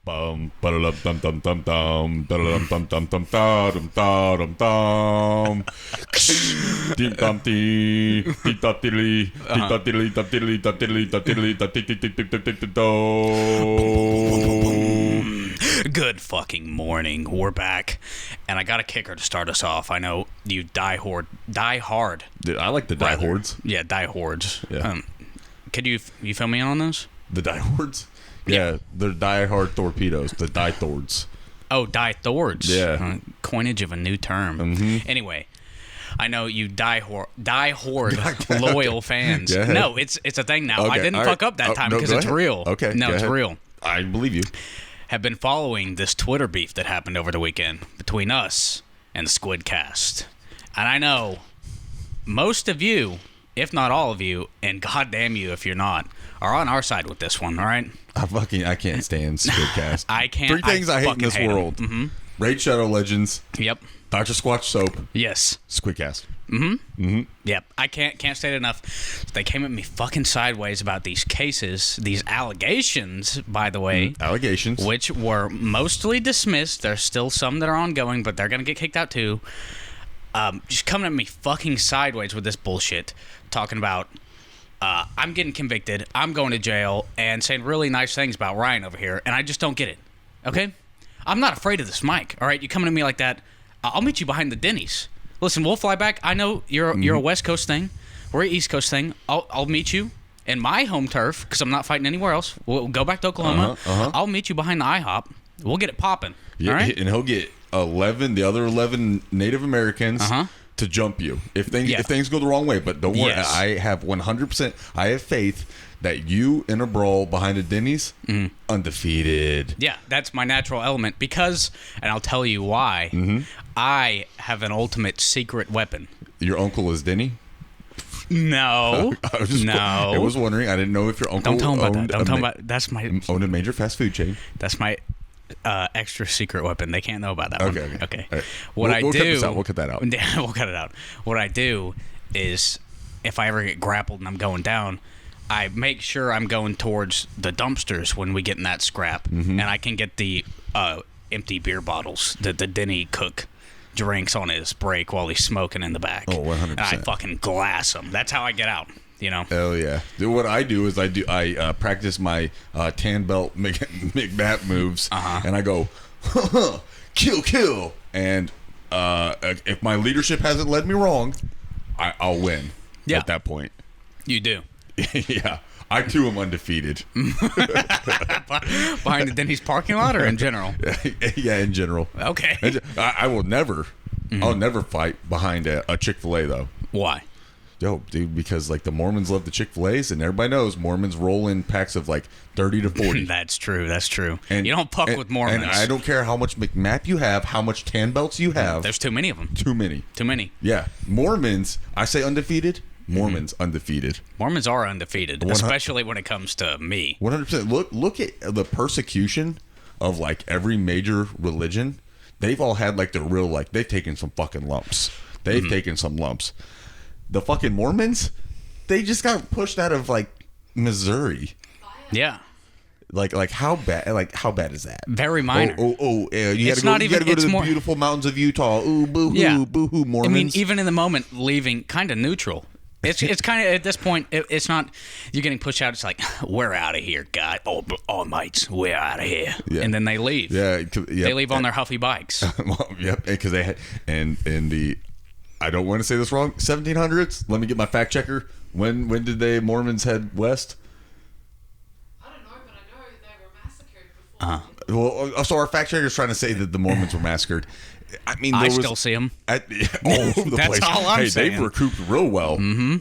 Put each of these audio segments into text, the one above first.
Bum ba-da-dum dum dum dum dum da-da-dum dum dum dum da-dum da-dum dum dee dum dee dee da diddly dee da diddly da diddly da diddly da diddly da dee dee dee dee dee dee do. Good fucking morning. We're back, and I got a kicker to start us off. I know you die hard. Dude, I like the die hordes. Yeah, die hordes. Yeah. Could you fill me in on those? The die hordes. Yeah, they're die-hard torpedoes, the die-thords. Oh, die-thords. Yeah. Coinage of a new term. Mm-hmm. Anyway, I know you die-horde loyal fans. No, it's a thing now. Okay, I didn't fuck up that time because it's real. Okay, no, it's real. I believe you. Have been following this Twitter beef that happened over the weekend between us and the Squidcast. And I know most of you, if not all of you, and goddamn you if you're not, are on our side with this one, all right? I can't stand Squidcast. I can't. Three things I hate in this world. Mm-hmm. Raid Shadow Legends. Yep. Dr. Squatch Soap. Yes. Squidcast. Mm-hmm. Mm-hmm. Yep. I can't say it enough. They came at me fucking sideways about these cases, these allegations, by the way. Allegations. Which were mostly dismissed. There's still some that are ongoing, but they're going to get kicked out too. Just coming at me fucking sideways with this bullshit. Talking about, I'm getting convicted, I'm going to jail, and saying really nice things about Ryan over here, and I just don't get it. Okay? I'm not afraid of this mic, all right? You coming at me like that, I'll meet you behind the Denny's. Listen, we'll fly back. I know you're a West Coast thing. We're an East Coast thing. I'll meet you in my home turf, because I'm not fighting anywhere else. We'll go back to Oklahoma. I'll meet you behind the IHOP. We'll get it popping, all right? And he'll get the other 11 Native Americans to jump you if things go the wrong way. But don't worry, Yes. I have 100%. I have faith that you in a brawl behind a Denny's, undefeated. Yeah, that's my natural element because, and I'll tell you why, I have an ultimate secret weapon. Your uncle is Denny? No. I was wondering. I didn't know if your uncle Don't tell him about that. Don't tell him about That's my owned a major fast food chain. That's my extra secret weapon. They can't know about that one. Okay. Right. What we'll do... cut this out. We'll cut that out. We'll cut it out. What I do is, if I ever get grappled and I'm going down, I make sure I'm going towards the dumpsters when we get in that scrap, and I can get the empty beer bottles that the Denny cook drinks on his break while he's smoking in the back. Oh, 100%. And I fucking glass them. That's how I get out. You know. Hell yeah! What I do is I practice my tan belt McMat moves, and I go kill, and if my leadership hasn't led me wrong, I'll win. Yeah. At that point, You do. yeah. I too am undefeated. Behind the Denny's parking lot or in general? Yeah, in general. Okay. I will never. I'll never fight behind a Chick-fil-A though. Why? Yo, dude, because like the Mormons love the Chick-fil-A's, and everybody knows Mormons roll in packs of like 30 to 40. That's true. And you don't puck with Mormons. And I don't care how much McMap you have, how much tan belts you have. There's too many of them. Too many. Yeah. Mormons, I say undefeated. Mormons undefeated. Mormons are undefeated, especially when it comes to me. 100%. Look at the persecution of like every major religion. They've all had like the real, like they've taken some fucking lumps. They've taken some lumps. The fucking Mormons, they just got pushed out of like Missouri. Yeah. Like how bad is that? Very minor. You gotta go to the beautiful mountains of Utah. Ooh, boo-hoo, Mormons. I mean, even in the moment, leaving kind of neutral. It's kind of, at this point, it's not, you're getting pushed out. It's like, we're out of here, God. Oh, mates, we're out of here. Yeah. And then they leave. Yeah. They leave on their huffy bikes. Well, yep. Because they had, and the, I don't want to say this wrong, 1700s. Let me get my fact checker. When did the Mormons head west? I don't know, but I know they were massacred before. Well, so our fact checker is trying to say that the Mormons were massacred. I mean, I still see them all over the That's place. all I'm saying. They've recouped real well.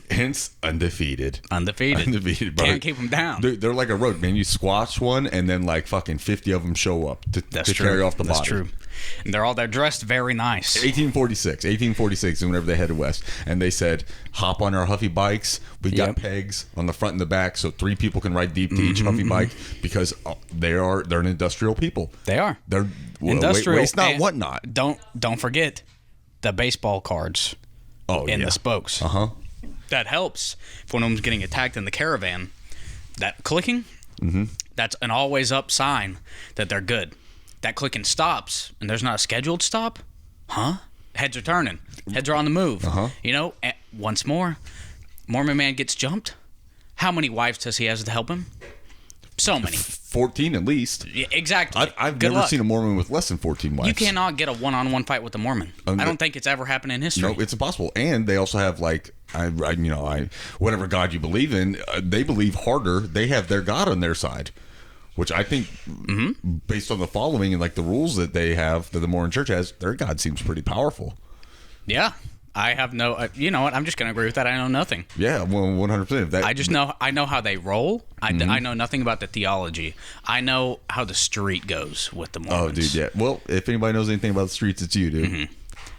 Hence, undefeated. Undefeated. Can't keep them down. They're like a road, man. You squash one, and then like fucking 50 of them show up to carry off the body. That's true. And they're dressed very nice. 1846 is whenever they headed west, and they said, hop on our huffy bikes. We got pegs on the front and the back, so 3 people can ride deep to each huffy bike, because they're an industrial people. They are. They're industrial. Waste not, what not. Don't forget the baseball cards in the spokes. That helps if one of them's getting attacked in the caravan. That clicking, That's an always up sign that they're good. That clicking stops and there's not a scheduled stop. Huh? Heads are turning. Heads are on the move. You know, and once more, Mormon man gets jumped. How many wives does he have to help him? So many. 14 at least. Yeah, exactly. I've Good never luck. seen a Mormon with less than 14 wives. You cannot get a one-on-one fight with a Mormon. I don't think it's ever happened in history. No, it's impossible. And they also have whatever God you believe in, they believe harder. They have their God on their side, which I think, based on the following and like the rules that they have, that the Mormon Church has, their God seems pretty powerful. Yeah. I have no, you know what? I'm just going to agree with that. I know nothing. Yeah, well, 100%. I know how they roll. I know nothing about the theology. I know how the street goes with the Mormons. Oh, dude, yeah. Well, if anybody knows anything about the streets, it's you, dude.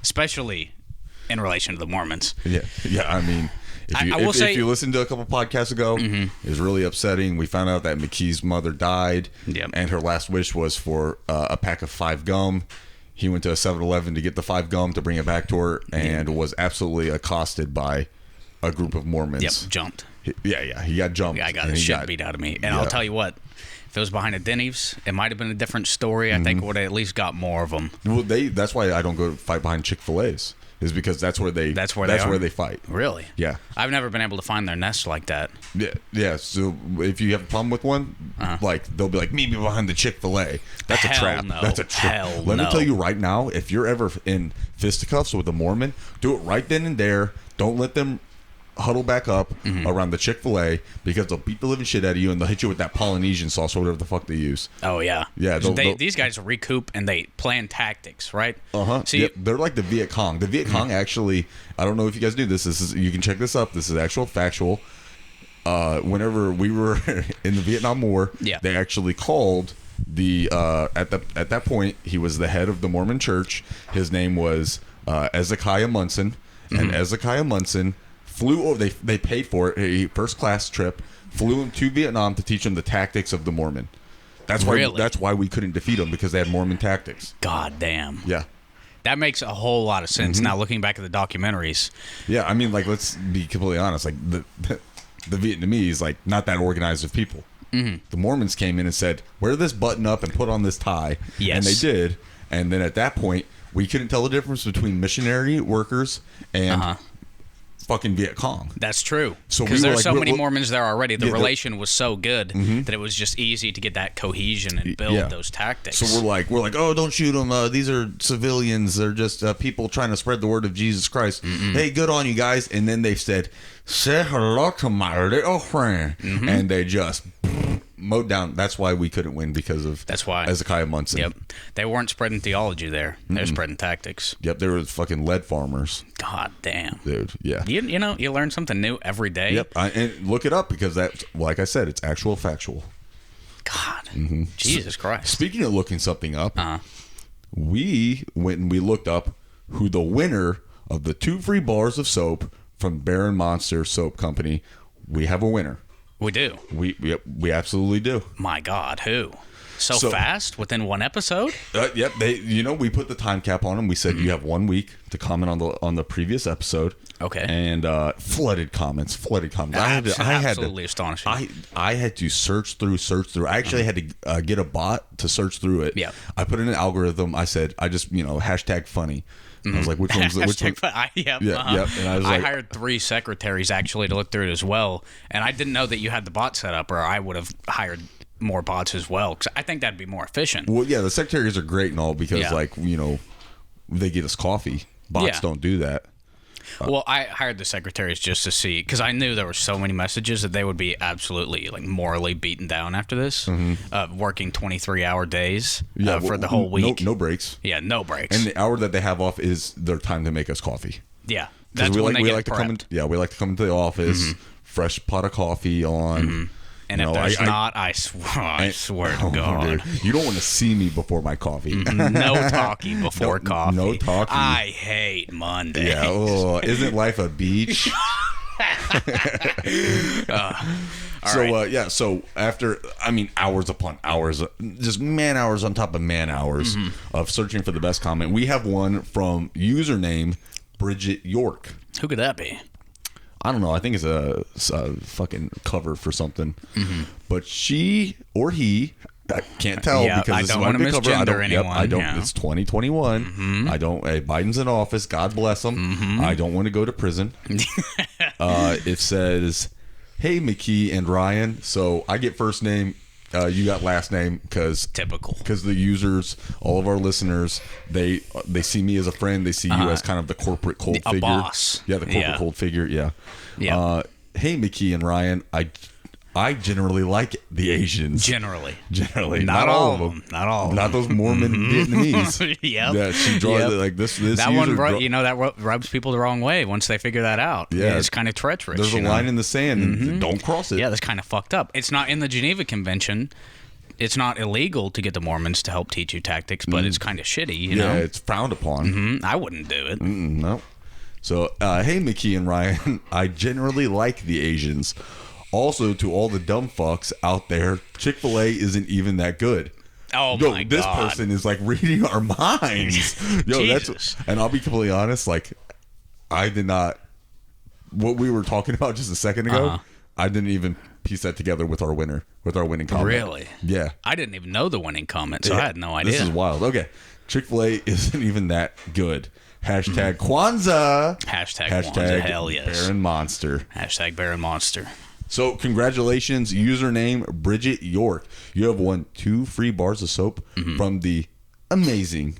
Especially in relation to the Mormons. Yeah. I mean, if you listened to a couple podcasts ago, it was really upsetting. We found out that McKee's mother died, and her last wish was for a pack of 5 gum. He went to a 7-Eleven to get the 5 gum to bring it back to her, and was absolutely accosted by a group of Mormons. Yep, jumped. He got jumped. I got the shit beat out of me. And I'll tell you what, if it was behind a Denny's, it might have been a different story. I think it would have at least got more of them. Well, that's why I don't go fight behind Chick-fil-A's. Is because that's where they fight. Really? Yeah. I've never been able to find their nest like that. Yeah. So if you have a problem with one, like they'll be like, meet me behind the Chick-fil-A. That's a trap. No. That's a trap. Let me tell you right now, if you're ever in fisticuffs with a Mormon, do it right then and there. Don't let them huddle back up around the Chick-fil-A, because they'll beat the living shit out of you, and they'll hit you with that Polynesian sauce or whatever the fuck they use. Oh yeah. Yeah. These guys recoup and they plan tactics, right? See, they're like the Viet Cong. The Viet Cong actually, I don't know if you guys knew this. You can check this up. This is actual factual. Whenever we were in the Vietnam War, they actually called the at that point, he was the head of the Mormon Church. His name was Ezekiah Munson, and Ezekiah Munson flew over. They paid for it, a first class trip, flew him to Vietnam to teach him the tactics of the Mormon. That's why we couldn't defeat them, because they had Mormon tactics. God damn. Yeah. That makes a whole lot of sense now looking back at the documentaries. Yeah, I mean, like, let's be completely honest. Like, the Vietnamese, like, not that organized of people. The Mormons came in and said, wear this button up and put on this tie. Yes. And they did. And then at that point, we couldn't tell the difference between missionary workers and fucking Viet Cong. That's true. So because there's like, so many Mormons there already. The relation was so good Mm-hmm. that it was just easy to get that cohesion and build those tactics. So we're like, oh, don't shoot them. These are civilians. They're just people trying to spread the word of Jesus Christ. Hey, good on you guys. And then they said, say hello to my little friend. And they just mowed down. That's why we couldn't win, because of Ezekiah Munson. Yep. They weren't spreading theology there. They were spreading tactics. Yep, they were fucking lead farmers. God damn. Dude, yeah. You know, you learn something new every day. Yep, and look it up, because that's, like I said, it's actual factual. God. Jesus Christ. Speaking of looking something up, we went and we looked up who the winner of the 2 free bars of soap from Baron Monster Soap Company. We have a winner. We do. We absolutely do. My God, who? So fast within one episode? Yep. We put the time cap on them. We said you have 1 week to comment on the previous episode. Okay. And flooded comments. Absolutely astonishing. I had to search through. I actually had to get a bot to search through it. Yeah. I put in an algorithm. I said, hashtag funny. I was like, which one's which one? Yep. Yep. And I hired 3 secretaries actually to look through it as well, and I didn't know that you had the bot set up, or I would have hired more bots as well, because I think that'd be more efficient. Well, yeah, the secretaries are great and all, because they get us coffee. Bots don't do that. Well, I hired the secretaries just to see, because I knew there were so many messages that they would be absolutely morally beaten down after this, working 23-hour days for the whole week. No breaks. Yeah, no breaks. And the hour that they have off is their time to make us coffee. Yeah, that's when they get prepped. We like to come into the office, fresh pot of coffee on. And if there's not, I swear to God. Dude, you don't want to see me before my coffee. No talking before coffee. No talking. I hate Mondays. Yeah. Oh, isn't life a beach? So after, hours upon hours, just man hours on top of man hours of searching for the best comment, we have one from username Bridget York. Who could that be? I don't know. I think it's a fucking cover for something. But she or he, I can't tell Yeah, because I this don't is wanna my cover. misgender I anyone, don't. yeah. It's 2021. I don't. Hey, Biden's in office. God bless him. I don't want to go to prison. It says, "Hey, McKee and Ryan." So I get first name. You got last name because Typical. Because the users, all of our listeners, they see me as a friend. They see you as kind of the corporate cold A figure. boss. Yeah, the corporate Yeah. cold figure. Yeah. Yeah. Hey, McKee and Ryan. I generally like the Asians. Generally. Not all of them. Not all of Not them. those Mormon Vietnamese. Yep. Yeah, she draws Yep. like this. That user one, that rubs people the wrong way once they figure that out. Yeah. It's kind of treacherous. There's a you know? line in the sand, and don't cross it. Yeah, that's kind of fucked up. It's not in the Geneva Convention. It's not illegal to get the Mormons to help teach you tactics, but it's kind of shitty, you know? It's frowned upon. I wouldn't do it. No. So, hey, McKee and Ryan, I generally like the Asians. Also, to all the dumb fucks out there, Chick-fil-A isn't even that good. Oh, Yo, my this God. person is like reading our minds. Yo, Jesus. and I'll be completely honest, like, I did not, what we were talking about just a second ago, I didn't even piece that together with our winning comment. Really? Yeah. I didn't even know the winning comment, so I had no idea. This is wild. Okay. Chick-fil-A isn't even that good. Hashtag Kwanzaa. Hashtag Kwanzaa, hell yes. Baron Monster. Hashtag Baron Monster. So, congratulations, username Bridget York. You have won 2 free bars of soap from the amazing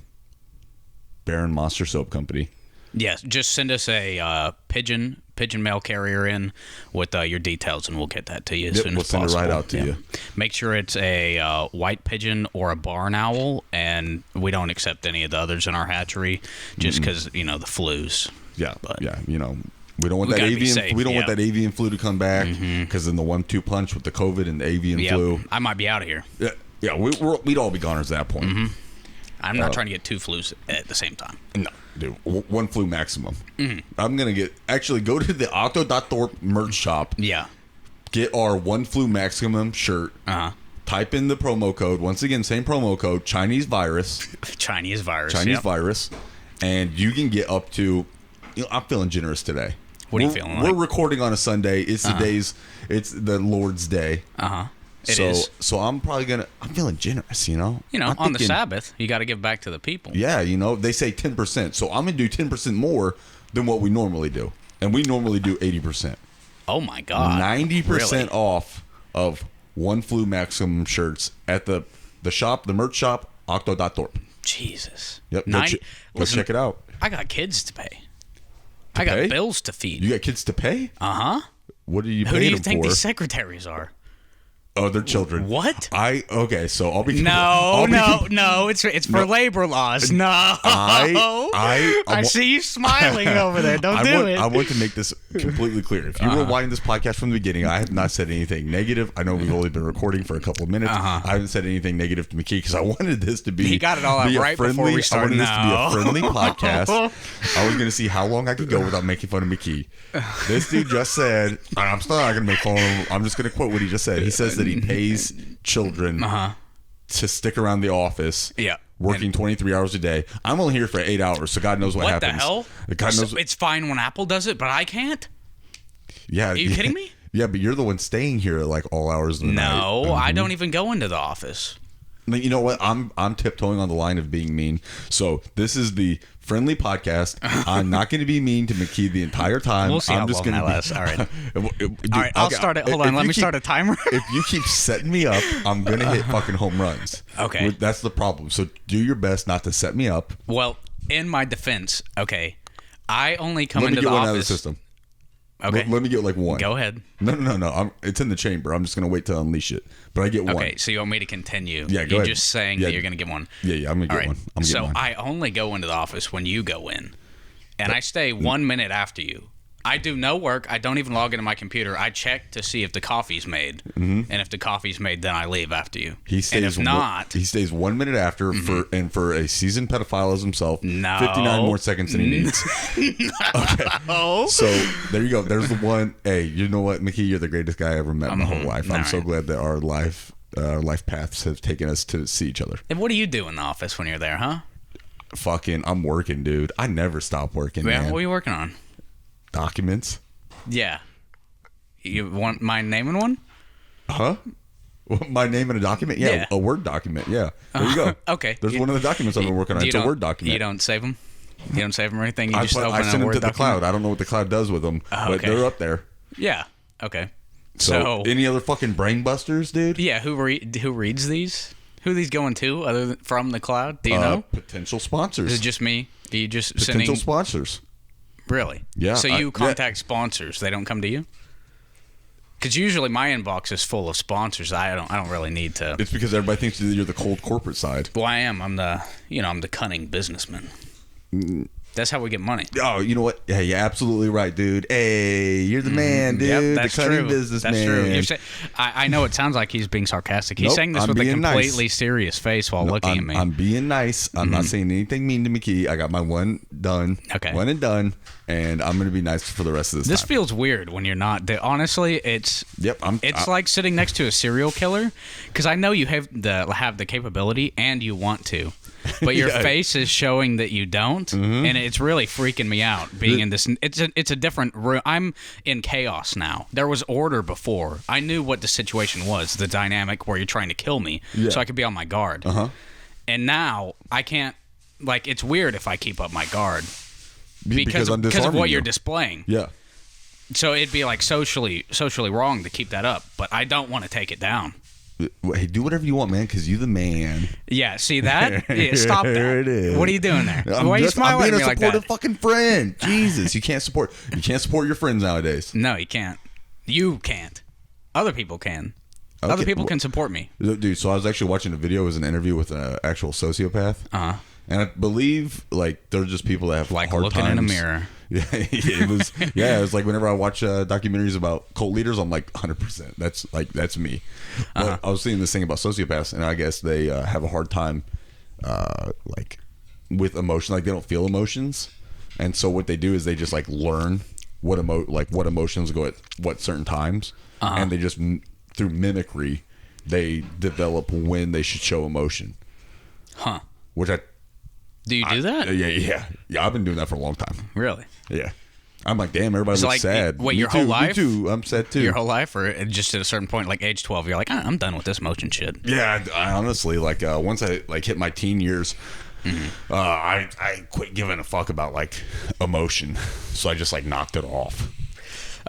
Baron Monster Soap Company. Yes, just send us a pigeon mail carrier in with your details, and we'll get that to you as soon we'll as send possible. it right out to you. Make sure it's a white pigeon or a barn owl, and we don't accept any of the others in our hatchery, just because the flus. Yeah, But yeah, we don't want we that gotta be avian. safe, We don't want yeah. that avian flu to come back because in the 1-2 punch with the COVID and the avian flu. I might be out of here. Yeah, we'd all be goners at that point. I'm not trying to get 2 flus at the same time. No, dude, 1 flu maximum. I'm gonna go to the Octothorpe merch shop. Yeah. Get our 1 flu maximum shirt. Type in the promo code. Once again, same promo code. Chinese virus. Chinese virus. Chinese yep. virus, and you can get up to. I'm feeling generous today. What are you feeling We're like? recording on a Sunday. It's it's the Lord's Day. It is. So I'm feeling generous, I'm on the thinking, Sabbath, you got to give back to the people. Yeah, they say 10%. So I'm going to do 10% more than what we normally do. And we normally do 80%. Oh, my God. 90% Really? off of 1 flu maximum shirts at the shop, the merch shop, Octothorpe. Jesus. Yep. Listen, Check it out. I got kids to pay. I got pay? bills to feed. You got kids to pay? Uh-huh. What are you Who paying do you them think for? these secretaries are? Oh, they're children. What? Okay, so I'll be No, it's for labor laws. No. I see you smiling over there. Don't do it. I want to make this completely clear. If you rewind this podcast from the beginning, I have not said anything negative. I know we've only been recording for a couple of minutes. I haven't said anything negative to McKee because I wanted this to be. He got it all out right before we started. I wanted this to be a friendly podcast. I was going to see how long I could go without making fun of McKee. This dude just said, and I'm still not going to make fun of him. I'm just going to quote what he just said. He says that he pays children to stick around the office. Yeah. Working 23 hours a day. I'm only here for 8 hours, so God knows what happens. What the hell? God knows. It's fine when Apple does it, but I can't? Yeah. Are you kidding me? Yeah, but you're the one staying here at like all hours of the night. No, I don't even go into the office. You know what? I'm tiptoeing on the line of being mean. So this is the friendly podcast. I'm not going to be mean to McKee the entire time. We'll see I'm how just long gonna that lasts. All right. All right, I'll Okay, start it. Hold on. Let me start a timer. If you keep setting me up, I'm going to hit fucking home runs. Okay. That's the problem. So do your best not to set me up. Well, in my defense, okay, I only come Let me into get the one office. out of the system. Okay. Let me get like one. Go ahead. No. It's in the chamber. I'm just going to wait to unleash it. But I get one. Okay, so you want me to continue? Yeah, go You're ahead. just saying Yeah. that you're going to get one. Yeah, I'm going to All get right. one. I'm So getting one. I only go into the office when you go in, and I stay 1 minute after you. I do no work. I don't even log into my computer. I check to see if the coffee's made, and if the coffee's made, then I leave after you. He stays and if not, he stays 1 minute after for a seasoned pedophile as himself. No. 59 more seconds than he needs. Okay. So there you go. There's the one. Hey, you know what, McKee? You're the greatest guy I ever met in my whole life. I'm so glad that our life paths have taken us to see each other. and what do you do in the office when you're there, huh? I'm working, dude. I never stop working, Yeah, man. what are you working on? Documents. Yeah. You want my name in one? Huh? My name in a document? Yeah, Yeah. a Word document. Yeah. There you go. Okay. There's one of the documents I've been working on. It's a Word document. You don't save them? You don't save them or anything? You just open I a send them Word to the document? cloud. I don't know what the cloud does with them, but okay. they're up there. Yeah. Okay. So, any other fucking brain busters, dude? Yeah, who reads these? Who are these going to other than from the cloud? Do you know? Potential sponsors. Is it just me? Are you just Potential sending... sponsors. Really? Yeah. So you contact sponsors. They don't come to you? Because usually my inbox is full of sponsors. I don't really need to... It's because everybody thinks you're the cold corporate side. Well, I am. I'm the cunning businessman. That's how we get money. Oh, you know what? Yeah, you're absolutely right, dude. Hey, you're the man, dude. Yep, that's the cunning true. businessman. That's true. You're I know it sounds like he's being sarcastic. He's Nope, saying this I'm with a being completely nice. serious face while looking at me. I'm being nice. I'm not saying anything mean to Mickey. I got my one done. Okay. One and done. And I'm going to be nice for the rest of this time. feels weird when you're not. Honestly, it's like sitting next to a serial killer because I know you have the capability and you want to, but your face is showing that you don't, and it's really freaking me out. Being in this, it's a different room. I'm in chaos now. There was order before. I knew what the situation was, the dynamic where you're trying to kill me, so I could be on my guard. And now I can't. Like, it's weird if I keep up my guard. Because of what you're displaying. Yeah. So it'd be like socially wrong to keep that up, but I don't want to take it down. Hey, do whatever you want, man, because you're the man. Yeah, see that? Yeah, stop that. There it is. What are you doing there? Why are you I'm smiling being at me a like supportive that? fucking friend. Jesus, you can't support your friends nowadays. No, you can't. You can't. Other people can. Okay, Other people can support me. Dude, so I was actually watching a video. It was an interview with an actual sociopath. Uh-huh. And I believe, like, they're just people that have Like hard looking times. in a mirror. Yeah, it was. Yeah, it was like whenever I watch documentaries about cult leaders, I'm like 100%. That's me. But I was seeing this thing about sociopaths, and I guess they have a hard time, like, with emotion. Like, they don't feel emotions, and so what they do is they just like learn what emotions go at what certain times, and they just through mimicry, they develop when they should show emotion. Huh. Which Do you do that? Yeah. I've been doing that for a long time. Really? Yeah. I'm like, damn, everybody looks sad. Wait, Me your too, whole life? Me too. I'm sad too. Your whole life, or just at a certain point, like age 12, you're like, I'm done with this emotion shit. Yeah, I honestly, like, once I like hit my teen years, I quit giving a fuck about like emotion, so I just like knocked it off.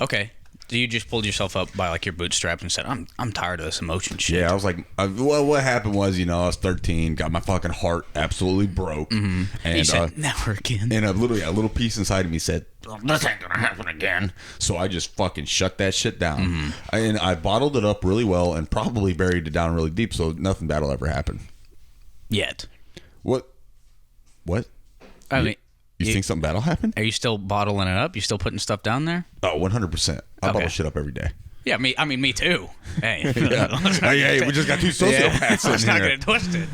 Okay. So you just pulled yourself up by like your bootstraps and said, I'm tired of this emotion shit. Yeah, I was like, well, what happened was, I was 13, got my fucking heart absolutely broke, and you said, never again. And a little piece inside of me said, this ain't gonna happen again. So I just fucking shut that shit down, and I bottled it up really well and probably buried it down really deep, so nothing bad will ever happen. Yet. What? I mean, you think something bad will happen? Are you still bottling it up? You still putting stuff down there? Oh, 100%. I bottle shit up every day. Yeah, me too. Hey, Hey, we just got two sociopaths let's in not here. get it twisted.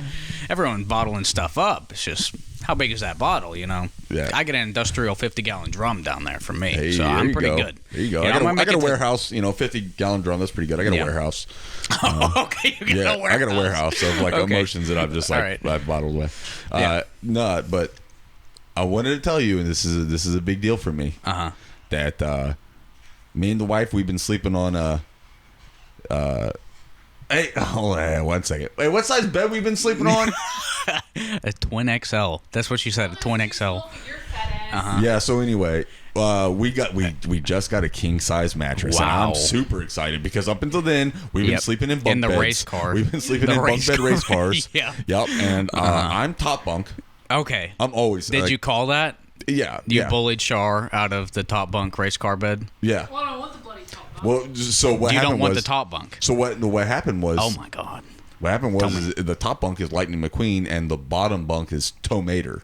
Everyone's bottling stuff up. It's just, how big is that bottle, Yeah. I get an industrial 50-gallon drum down there for me, Hey, so there I'm you pretty go. good. There you go. I'm gonna I make got a it to- warehouse, 50-gallon drum. That's pretty good. I got a warehouse. Okay, you got a warehouse. I got a warehouse of like Okay. emotions that I've just like All right. I've bottled away. Yeah. No, but I wanted to tell you, and this is a big deal for me. That me and the wife, we've been sleeping on hey, hold on 1 second. Wait, what size bed we've been sleeping on? A twin XL. That's what you said, a twin XL. Your fat ass. Yeah. So anyway, we just got a king size mattress. And Wow. I'm super excited because up until then we've been Yep. sleeping in bunk In the beds. race car. We've been sleeping The in bunk race bed car. race cars. Yeah. Yep. And I'm top bunk. Okay. I'm always. Did you call that? Yeah. You bullied Char out of the top bunk race car bed? Yeah. Well, I don't want the bloody top bunk. Well, so what You happened don't want was the top bunk. So what happened was. Oh my god. What happened was is the top bunk is Lightning McQueen and the bottom bunk is Tomater.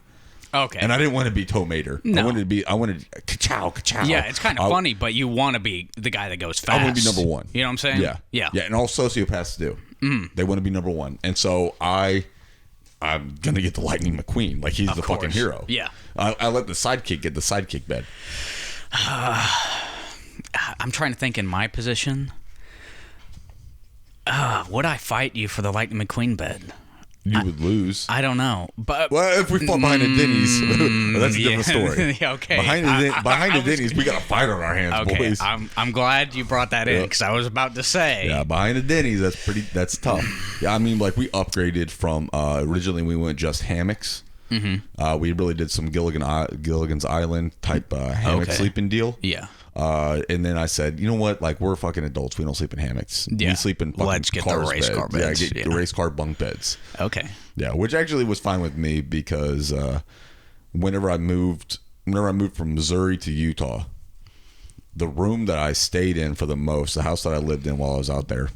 Okay. And I didn't want to be Tomater. No. I wanted ka-chow, ka-chow. Yeah, it's kind of funny, but you want to be the guy that goes fast. I want to be number one. You know what I'm saying? Yeah. Yeah. Yeah, and all sociopaths do. They want to be number one. And so I'm going to get the Lightning McQueen. Like, he's the fucking course. hero. Yeah. I let the sidekick get the sidekick bed. I'm trying to think in my position. Would I fight you for the Lightning McQueen bed? You would lose. I don't know, but Well, if we fought behind the Denny's, that's a different story. Yeah, okay. Behind the Denny's, we got a fight on our hands, okay, boys. I'm glad you brought that in because I was about to say. Yeah, behind the Denny's, that's tough. Yeah, I mean, like we upgraded from originally we went just hammocks. Mm-hmm. We really did some Gilligan's Island type hammock sleeping deal. Yeah. And then I said, you know what? Like we're fucking adults. We don't sleep in hammocks. Yeah. We sleep in fucking Let's get the cars race car beds. Yeah, get the race car bunk beds. Okay. Yeah, which actually was fine with me because whenever I moved from Missouri to Utah, the room that I stayed in for the most, the house that I lived in while I was out there,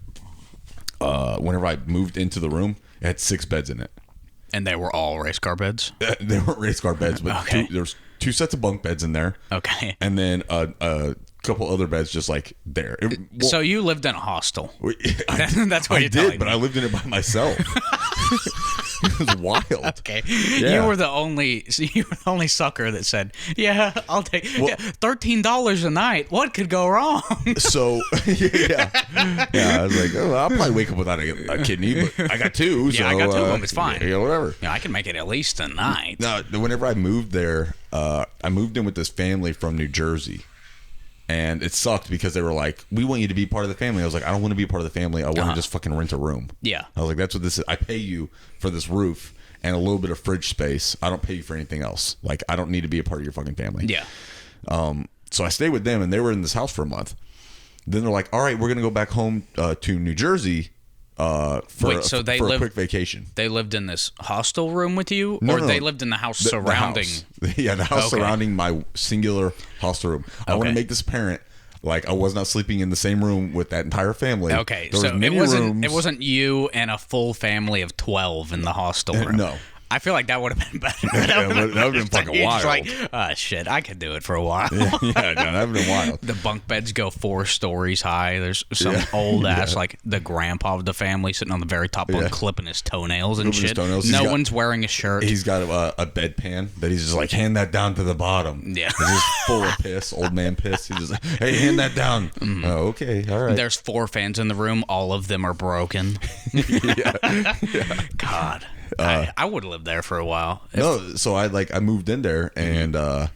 whenever I moved into the room, it had 6 beds in it. And they were all race car beds? They weren't race car beds, but there's 2 sets of bunk beds in there. Okay. And then a couple other beds just like there. So you lived in a hostel. That's what I you're did, telling but me. I lived in it by myself. It was wild. Okay. Yeah. You were the only sucker that said, "Yeah, I'll take $13 a night. What could go wrong?" So yeah, I was like, oh, I'll probably wake up without a kidney, but I got 2. Yeah, I got 2 of them. It's fine. Yeah, whatever. Yeah, I can make it at least a night. No, whenever I moved there, I moved in with this family from New Jersey. And it sucked because they were like, we want you to be part of the family. I was like, I don't want to be part of the family. I want to just fucking rent a room. Yeah. I was like, that's what this is. I pay you for this roof and a little bit of fridge space. I don't pay you for anything else. Like, I don't need to be a part of your fucking family. Yeah. So I stayed with them, and they were in this house for a month. Then they're like, all right, we're going to go back home to New Jersey for a quick vacation. They lived in this hostel room with you? No, they lived in the house surrounding? The house. Yeah, the house surrounding my singular hostel room. I want to make this apparent. Like, I was not sleeping in the same room with that entire family. Okay, there so was it wasn't you and a full family of 12 in the hostel room. No. I feel like that would have been better. That would have been fucking wild. Like, shit, I could do it for a while. Yeah, no, that would have been wild. The bunk beds go 4 stories high. There's some old ass, like the grandpa of the family sitting on the very top bunk clipping his toenails and shit. No one's wearing a shirt. He's got a bedpan that he's just like, hand that down to the bottom. Yeah. It's just full of piss, old man piss. He's just like, hey, hand that down. Mm-hmm. Oh, okay, all right. There's 4 fans in the room. All of them are broken. God. I would have lived there for a while. So I moved in there, and then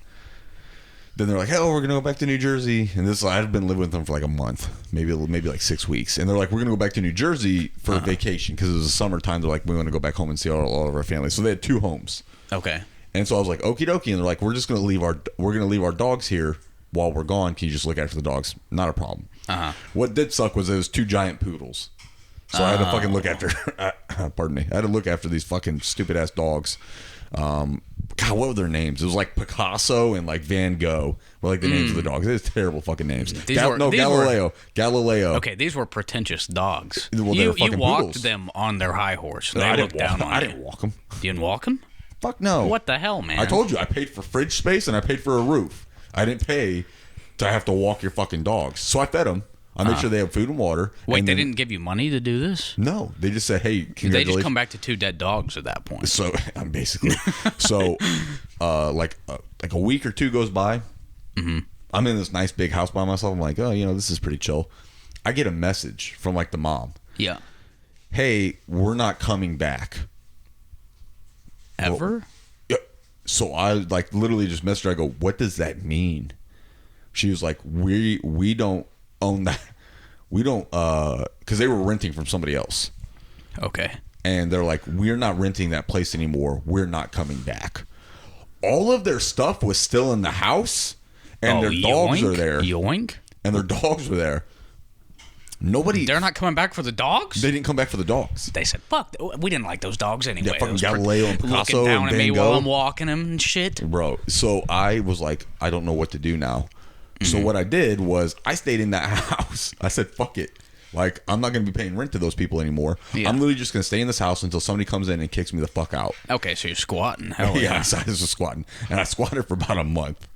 they're like, "Oh, we're gonna go back to New Jersey." And I'd been living with them for like a month, maybe like 6 weeks. And they're like, "We're gonna go back to New Jersey for a vacation because it was the summertime." They're like, "We want to go back home and see all of our family." So they had 2 homes. Okay. And so I was like, "Okie dokie," and they're like, "We're gonna leave our dogs here while we're gone. Can you just look after the dogs? Not a problem." What did suck was there was 2 giant poodles. So I had to fucking look after. Pardon me. I had to look after these fucking stupid ass dogs. God, what were their names? It was like Picasso and like Van Gogh were like the names of the dogs. It was terrible fucking names. Galileo. Okay, these were pretentious dogs. Well, you fucking walked poodles. them on their high horse. They I looked down on you. I didn't walk them. You didn't walk them? Fuck no. What the hell, man? I told you I paid for fridge space and I paid for a roof. I didn't pay to have to walk your fucking dogs. So I fed them. I made sure they have food and water. Wait, they didn't give you money to do this? No, they just said, "Hey, congratulations." They just come back to 2 dead dogs at that point. So I'm basically like a week or 2 goes by. Mm-hmm. I'm in this nice big house by myself. I'm like, oh, this is pretty chill. I get a message from like the mom. Yeah. Hey, we're not coming back. Ever? Well, yeah. So I like literally just messaged her. I go, what does that mean? She was like, we don't own that. We don't because they were renting from somebody else. Okay. And they're like, we're not renting that place anymore. We're not coming back. All of their stuff was still in the house, and their dogs are there. Yoink. And their dogs were there. They're not coming back for the dogs? They didn't come back for the dogs. They said, fuck, we didn't like those dogs anyway. Yeah, fucking Galileo and Picasso looking down and at me Van Gogh. while I'm walking them and shit. Bro, so I was like, I don't know what to do now. So what I did was I stayed in that house. I said, fuck it. Like, I'm not going to be paying rent to those people anymore. Yeah. I'm literally just going to stay in this house until somebody comes in and kicks me the fuck out. Okay, so you're squatting. Hell yeah. So I was just squatting. And I squatted for about a month.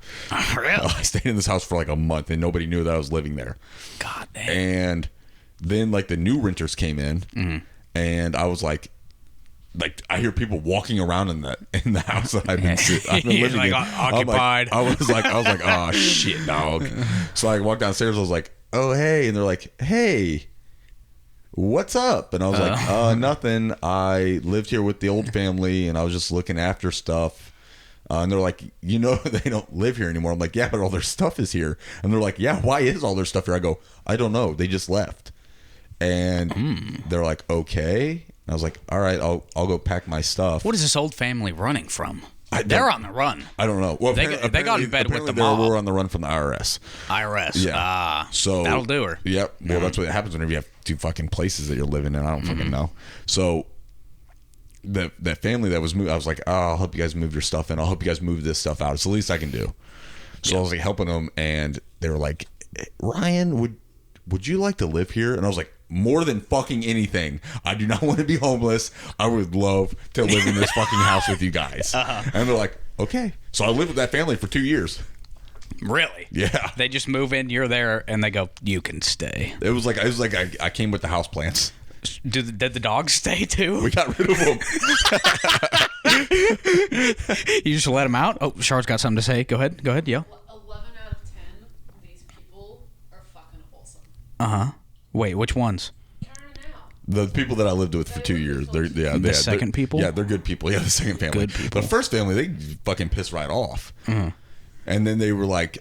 Really? I stayed in this house for like a month and nobody knew that I was living there. God damn. And then like the new renters came in and I was like I hear people walking around in the house that I've been living like in. Occupied. I was like, oh shit, dog. So I walked downstairs. I was like, oh hey, and they're like, hey, what's up? And I was like, nothing. I lived here with the old family, and I was just looking after stuff. And they're like, they don't live here anymore. I'm like, yeah, but all their stuff is here. And they're like, yeah, why is all their stuff here? I go, I don't know. They just left. And they're like, okay. And I was like, all right, I'll go pack my stuff. What is this old family running from? They're on the run. I don't know. Well, they got in bed with the they mob. were on the run from the IRS. Yeah. So that'll do her. Yep. Well, that's what happens whenever you have two fucking places that you're living in. I don't fucking know. So that family that was moved, I was like, I'll help you guys move your stuff in. I'll help you guys move this stuff out. It's the least I can do. So I was like helping them, and they were like, Ryan, would you like to live here? And I was like, more than fucking anything, I do not want to be homeless. I would love to live in this fucking house with you guys. And they're like, okay. So I lived with that family for 2 years. Really? Yeah. They just move in, you're there, and they go, you can stay. It was like I came with the house plants. Did the dogs stay too? We got rid of them. You just let them out? Oh, Char's got something to say. Go ahead, yo. 11 out of 10, these people are fucking awesome. Wait, which ones? Karen and Al. The people that I lived with for 2 years, they're second people? Yeah, they're good people. Yeah, the second family. Good people. The first family, they fucking piss right off. And then they were like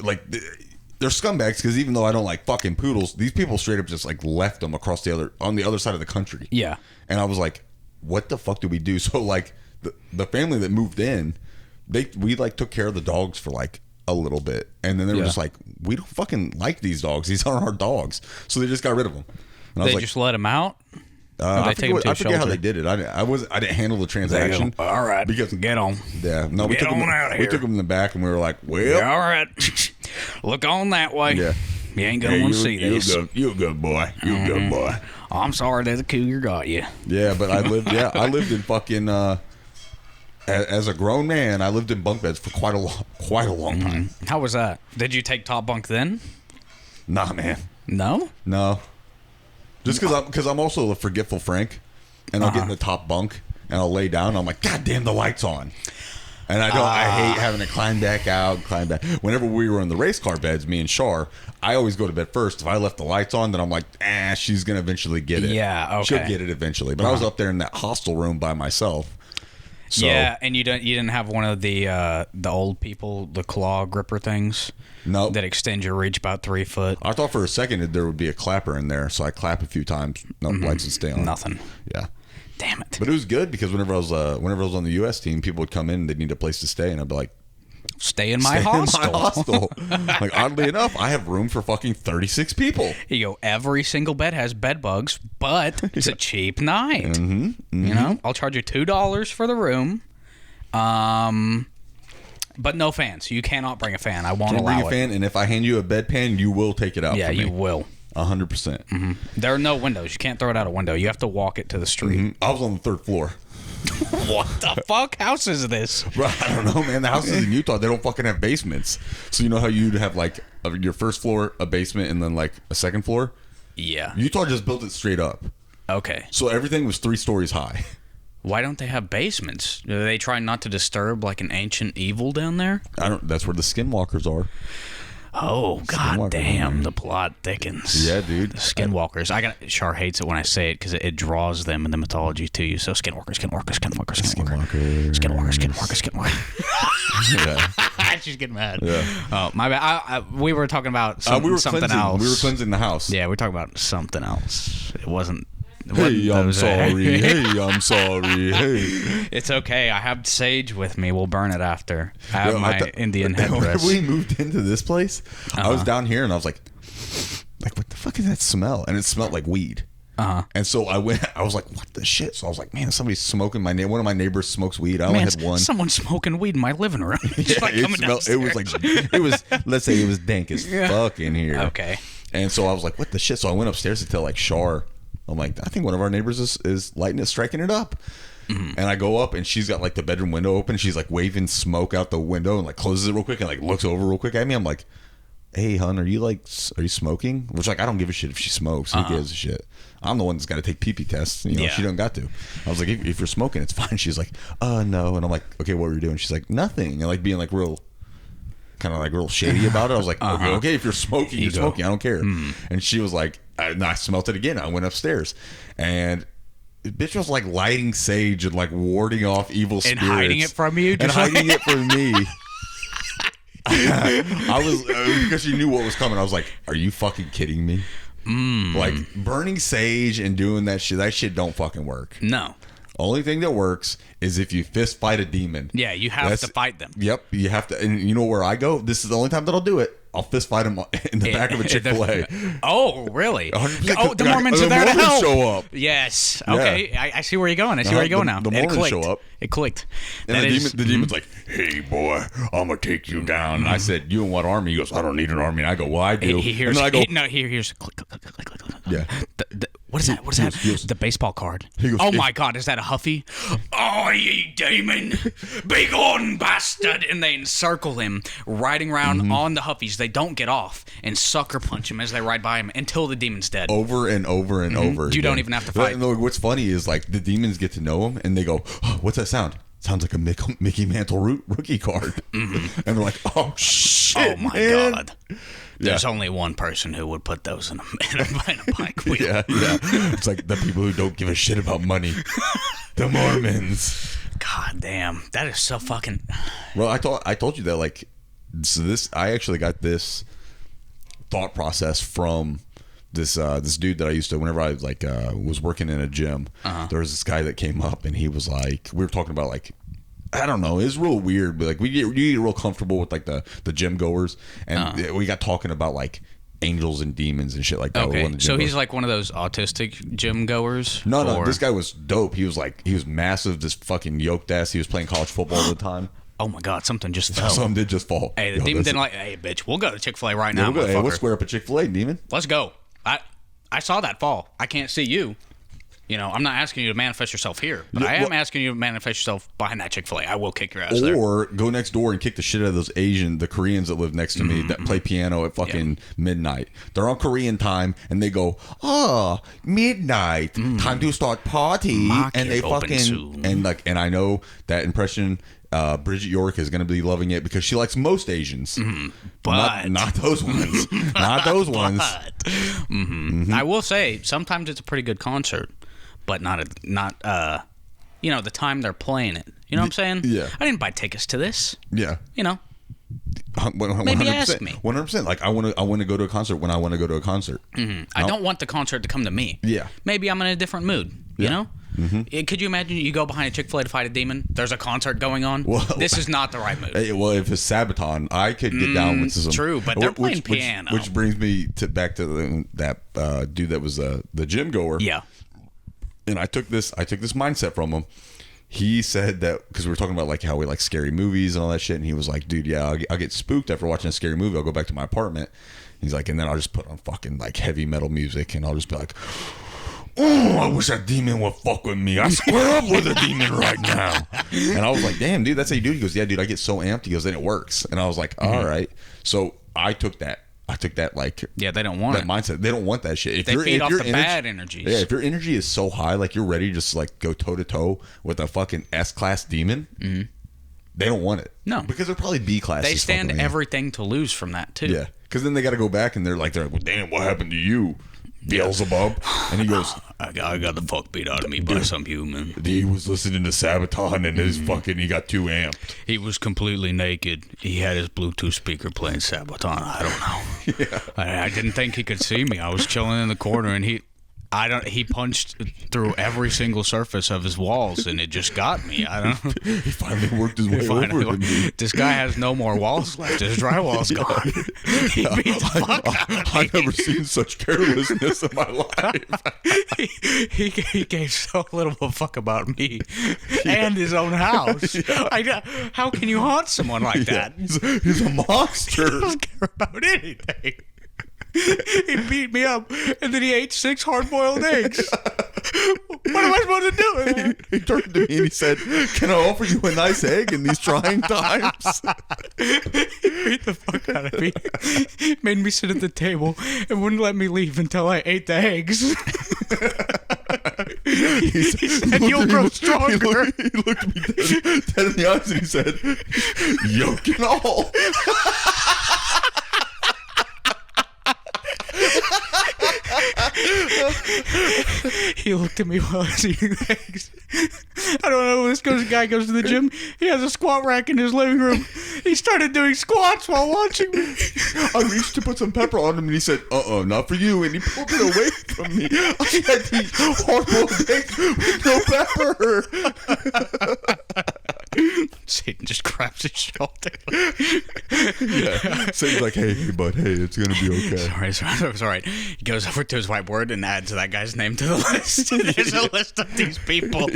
they're scumbags, because even though I don't like fucking poodles, these people straight up just like left them on the other side of the country. Yeah. And I was like, what the fuck do we do? So like the family that moved in, we like took care of the dogs for like a little bit, and then they were just like, we don't fucking like these dogs. These aren't our dogs. So they just got rid of them. And I was like, just let them out? I forget how they did it. I didn't handle the transaction. All right, because get on. Yeah, no, we took them out of here. We took them in the back, and we were like, well, all right, look on that way. Yeah, you ain't gonna want to see this. You a good boy. You a good boy. I'm sorry that the cougar got you. Yeah, but I lived in fucking. As a grown man, I lived in bunk beds for quite a long time. How was that? Did you take top bunk then? Nah, man. No. Just because I'm also a forgetful Frank, and I'll get in the top bunk and I'll lay down. And I'm like, God damn, the light's on, and I hate having to climb back. Whenever we were in the race car beds, me and Char, I always go to bed first. If I left the lights on, then I'm like, she's gonna eventually get it. Yeah, okay. She'll get it eventually. But I was up there in that hostel room by myself. So, yeah, and you didn't have one of the old people, the claw gripper things. No, that extend your reach about 3 foot. I thought for a second that there would be a clapper in there, so I clap a few times. No lights would stay on. Nothing. Yeah. Damn it. But it was good, because whenever I was on the U.S. team, people would come in, they'd need a place to stay, and I'd be like, Stay in my hostel. Like, oddly enough, I have room for fucking 36 people. You go, every single bed has bed bugs, but it's a cheap night. You know, I'll charge you $2 for the room. But no fans. You cannot bring a fan. I won't allow bring a fan, and if I hand you a bedpan, you will take it out. Yeah, for me. you will. 100%. There are no windows. You can't throw it out a window. You have to walk it to the street. I was on the 3rd floor. What the fuck house is this? Bro, I don't know, man. The houses in Utah, they don't fucking have basements. So you know how you'd have like your first floor, a basement, and then like a second floor? Yeah. Utah just built it straight up. Okay. So everything was 3 stories high. Why don't they have basements? Do they try not to disturb like an ancient evil down there? That's where the skinwalkers are. Oh, god damn, the plot thickens. Yeah, dude. Skinwalkers. Char hates it when I say it because it draws them in the mythology to you. So skinwalkers. Yeah. She's getting mad. Yeah. Oh, my bad. We were talking about something else. We were cleansing the house. Yeah, we were talking about something else. It wasn't... Hey, I'm sorry. Hey, I'm sorry. Hey. It's okay. I have sage with me. We'll burn it after. I have my Indian headdress. When we moved into this place, I was down here and I was like, what the fuck is that smell? And it smelled like weed. And so I was like, what the shit? So I was like, man, somebody's smoking one of my neighbors smokes weed. I only had one. Someone's smoking weed in my living room. It was let's say it was dank as fuck in here. Okay. And so I was like, what the shit? So I went upstairs to tell like Char. I'm like, I think one of our neighbors is lighting it, striking it up. And I go up and she's got like the bedroom window open. She's like waving smoke out the window and like closes it real quick and like looks over real quick at me. I'm like, hey, hon, are you smoking? Which like, I don't give a shit if she smokes. Who gives a shit? I'm the one that's got to take pee-pee tests. You know, she don't got to. I was like, if you're smoking, it's fine. She's like, no. And I'm like, okay, what were you doing? She's like, nothing. And like being like real shady about it. I was like, okay, if you're smoking, you're smoking. I don't care. And she was like, And I smelt it again. I went upstairs, and the bitch was like lighting sage and like warding off evil spirits. And hiding it from you? And hiding it from me. I was, because she knew what was coming. I was like, are you fucking kidding me? Like, burning sage and doing that shit don't fucking work. No. Only thing that works is if you fist fight a demon. Yeah, you have to fight them. Yep, you have to. And you know where I go? This is the only time that I'll do it. I'll fist fight them in the back of a Chick-fil-A. Oh, really? 100%. Oh, the Mormons are there to help. Show up. Yes. Okay, Yeah. I see where you're going. I see where you're going now. The Mormons show up. It clicked. And the demon's like, hey, boy, I'm going to take you down. And I said, you in what army? He goes, I don't need an army. And I go, well, I do. He hears, and then I go, he hears click, click, click, click, click, click. Yeah. What is that? What is that? He goes, the baseball card. He goes, Oh, my God. Is that a Huffy? Oh, ye demon. Begone, bastard. And they encircle him, riding around on the Huffies. They don't get off and sucker punch him as they ride by him until the demon's dead. over and over and over. You don't even have to fight. What's funny is like the demons get to know him and they go, oh, what's that sound? Sounds like a Mickey Mantle rookie card. And they're like, oh, shit, Oh, my man. God. There's only one person who would put those in a bike wheel. Yeah. It's like the people who don't give a shit about money. The Mormons. God damn. That is so fucking... Well, I told you that, like, so I actually got this thought process from this dude that I used to, whenever I like was working in a gym, there was this guy that came up and he was like, we were talking about like, I don't know, it's real weird, but like you get real comfortable with like the gym goers, and we got talking about like angels and demons and shit like that. Okay, so he's like one of those autistic gym goers? No, this guy was dope. He was massive, this fucking yoked ass. He was playing college football all the time. Oh my God, something just fell. Something did just fall. Hey, the demon didn't like, hey, bitch, we'll go to Chick-fil-A right now, Hey, motherfucker. we'll square up at Chick-fil-A, demon. Let's go. I saw that fall. I can't see you. You know, I'm not asking you to manifest yourself here, but I am asking you to manifest yourself behind that Chick-fil-A. I will kick your ass there. Or go next door and kick the shit out of those the Koreans that live next to me that play piano at fucking midnight. They're on Korean time and they go, oh, midnight, time to start party. Market And they open fucking, soon. and I know that impression, Bridget York is going to be loving it because she likes most Asians. But not those ones. Not those ones. I will say, sometimes it's a pretty good concert. But not you know, the time they're playing it. You know what I'm saying? Yeah. I didn't buy tickets to this. Yeah. You know. 100%, Maybe ask me. 100%. Like I want to go to a concert when I want to go to a concert. I don't want the concert to come to me. Yeah. Maybe I'm in a different mood. You Yeah. know. Could you imagine you go behind a Chick-fil-A to fight a demon? There's a concert going on. Well, this is not the right mood. Hey, well, if it's Sabaton, I could get down with some. True, but they're playing piano. Which brings me back to that dude that was the gym goer. Yeah. And I took this mindset from him. He said that because we were talking about like how we like scary movies and all that shit, and he was like, "Dude, yeah, I'll get spooked after watching a scary movie. I'll go back to my apartment." He's like, and then I'll just put on fucking like heavy metal music, and I'll just be like, "Oh, I wish that demon would fuck with me. I square up with a demon right now." And I was like, "Damn, dude, that's how you do it." He goes, "Yeah, dude, I get so amped." He goes, "Then it works." And I was like, "All right." So I took that like Yeah, they don't want that it. mindset. They don't want that shit. If They feed off your the bad energies. Yeah, if your energy is so high, like you're ready to just like go toe to toe with a fucking S-class demon, they don't want it. No. Because they're probably B-class. They stand everything to lose from that too. Yeah, because then they got to go back and they're like, well, damn, what happened to you, Beelzebub? And he goes, I got the fuck beat out of me by some human. he was listening to Sabaton and his fucking, he got too amped. He was completely naked. He had his Bluetooth speaker playing Sabaton. I don't know. Yeah. I didn't think he could see me. I was chilling in the corner, and he punched through every single surface of his walls, and it just got me. I don't know. He finally worked his way over to me. This guy has no more walls left. His drywall's gone. He beat the fuck out of me. I've never seen such carelessness in my life. He gave so little of a fuck about me and his own house. How can you haunt someone like that? He's a monster. He doesn't care about anything. He beat me up, and then he ate 6 hard-boiled eggs. What am I supposed to do with that? He turned to me and he said, "Can I offer you a nice egg in these trying times?" He beat the fuck out of me. Made me sit at the table and wouldn't let me leave until I ate the eggs. He said, "You'll grow stronger." He looked me dead in the eyes and he said, "Yolk and all." He looked at me while I was eating eggs. I don't know. This guy goes to the gym. He has a squat rack in his living room. He started doing squats while watching me. I reached to put some pepper on him, and he said, not for you. And he pulled it away from me. I had these hard-boiled eggs with no pepper. Satan just grabs his shoulder. Yeah. Satan's like, hey, bud, hey, it's going to be okay. Sorry. He goes over to his whiteboard and adds that guy's name to the list. There's a list of these people.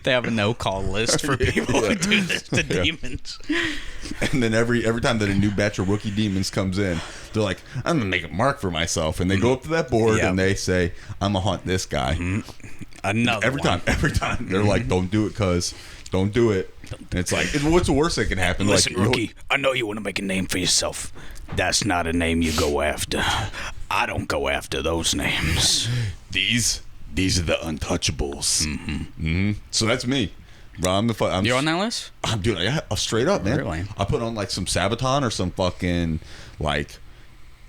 They have a no-call list for people who do this to demons. And then every time that a new batch of rookie demons comes in, they're like, I'm going to make a mark for myself. And they go up to that board and they say, I'm going to hunt this guy. Another every time. They're like, don't do it, cuz. Don't do it. And it's like, what's the worst that can happen? Listen, like, rookie, I know you want to make a name for yourself. That's not a name you go after. I don't go after those names. These are the untouchables. So that's me. Bro, You're on that list? Dude, straight up, man. Really? I put on like some Sabaton or some fucking like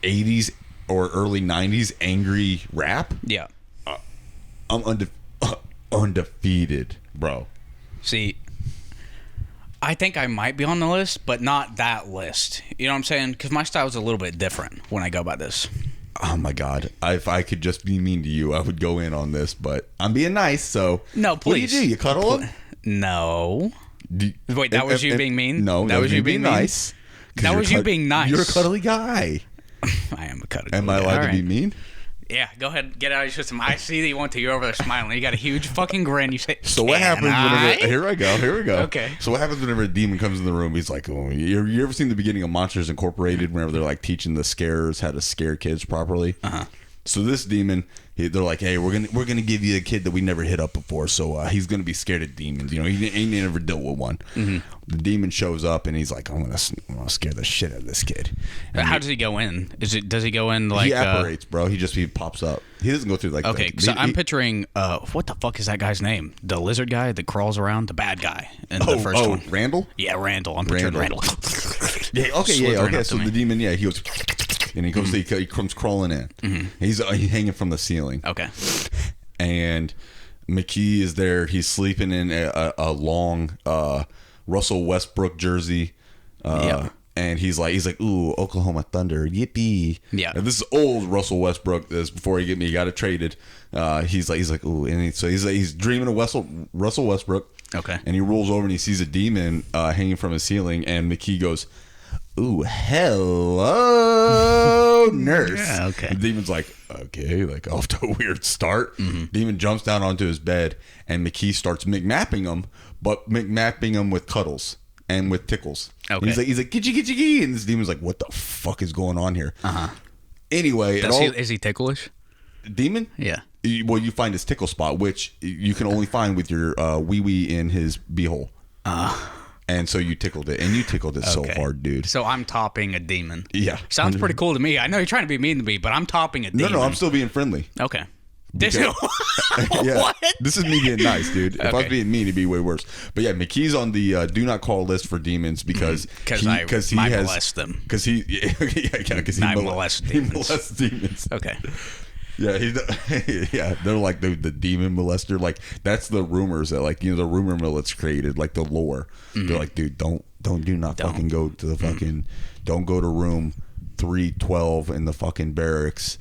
80s or early 90s angry rap. Yeah. I'm undefeated, bro. See, I think I might be on the list, but not that list. You know what I'm saying? Because my style is a little bit different when I go by this. Oh my God! If I could just be mean to you, I would go in on this. But I'm being nice, so no, please. What do? You cuddle him? No. Wait, that was you being mean? No, that was you being nice. That was you being nice. You're a cuddly guy. I am a cuddly. Am I allowed to be mean? Yeah, go ahead, get out of your system. I see that you want to. You're over there smiling. You got a huge fucking grin. You say, so what happens whenever... Here we go. Okay. So what happens whenever a demon comes in the room? He's like, oh, you ever seen the beginning of Monsters Incorporated whenever they're like teaching the scarers how to scare kids properly? Uh-huh. So this demon, they're like, hey, we're gonna give you a kid that we never hit up before, so he's gonna be scared of demons. You know, he ain't never dealt with one. Mm-hmm. The demon shows up and he's like, I'm gonna scare the shit out of this kid. And how does he go in? Does he go in like? He apparates, bro. He pops up. He doesn't go through like. Okay, so I'm picturing. What the fuck is that guy's name? The lizard guy that crawls around, the bad guy in the first one. Randall. Yeah, Randall. I'm picturing Randall. Yeah. Okay. So the demon, he goes. And he goes, he comes crawling in. Mm-hmm. He's hanging from the ceiling. Okay. And McKee is there. He's sleeping in a long Russell Westbrook jersey. And he's like, ooh, Oklahoma Thunder, yippee. Yeah. And this is old Russell Westbrook. This before he got it traded. He's like, ooh, and he's dreaming of Russell Westbrook. Okay. And he rolls over and he sees a demon hanging from his ceiling, and McKee goes, ooh, hello, nurse. Yeah, okay. The demon's like, okay, like off to a weird start. Mm-hmm. Demon jumps down onto his bed, and McKee starts McMapping him, but McMapping him with cuddles and with tickles. Okay. He's like, gitchy, gitchy, gitchy, and this demon's like, what the fuck is going on here? Uh-huh. Anyway, is he ticklish? Demon? Yeah. Well, you find his tickle spot, which you can only find with your wee-wee in his beehole. And so you tickled it, and you tickled it so hard, dude. So I'm topping a demon. Yeah. Sounds pretty cool to me. I know you're trying to be mean to me, but I'm topping a demon. No, I'm still being friendly. Okay. Yeah. What? This is me being nice, dude. If I was being mean, it'd be way worse. But yeah, McKee's on the do not call list for demons because he molest them. Because he molests demons. He molests demons. Okay. Yeah, they're like the demon molester. Like that's the rumors that the rumor mill it's created, like the lore. Mm-hmm. They're like, dude, don't fucking go to the fucking don't go to room 312 in the fucking barracks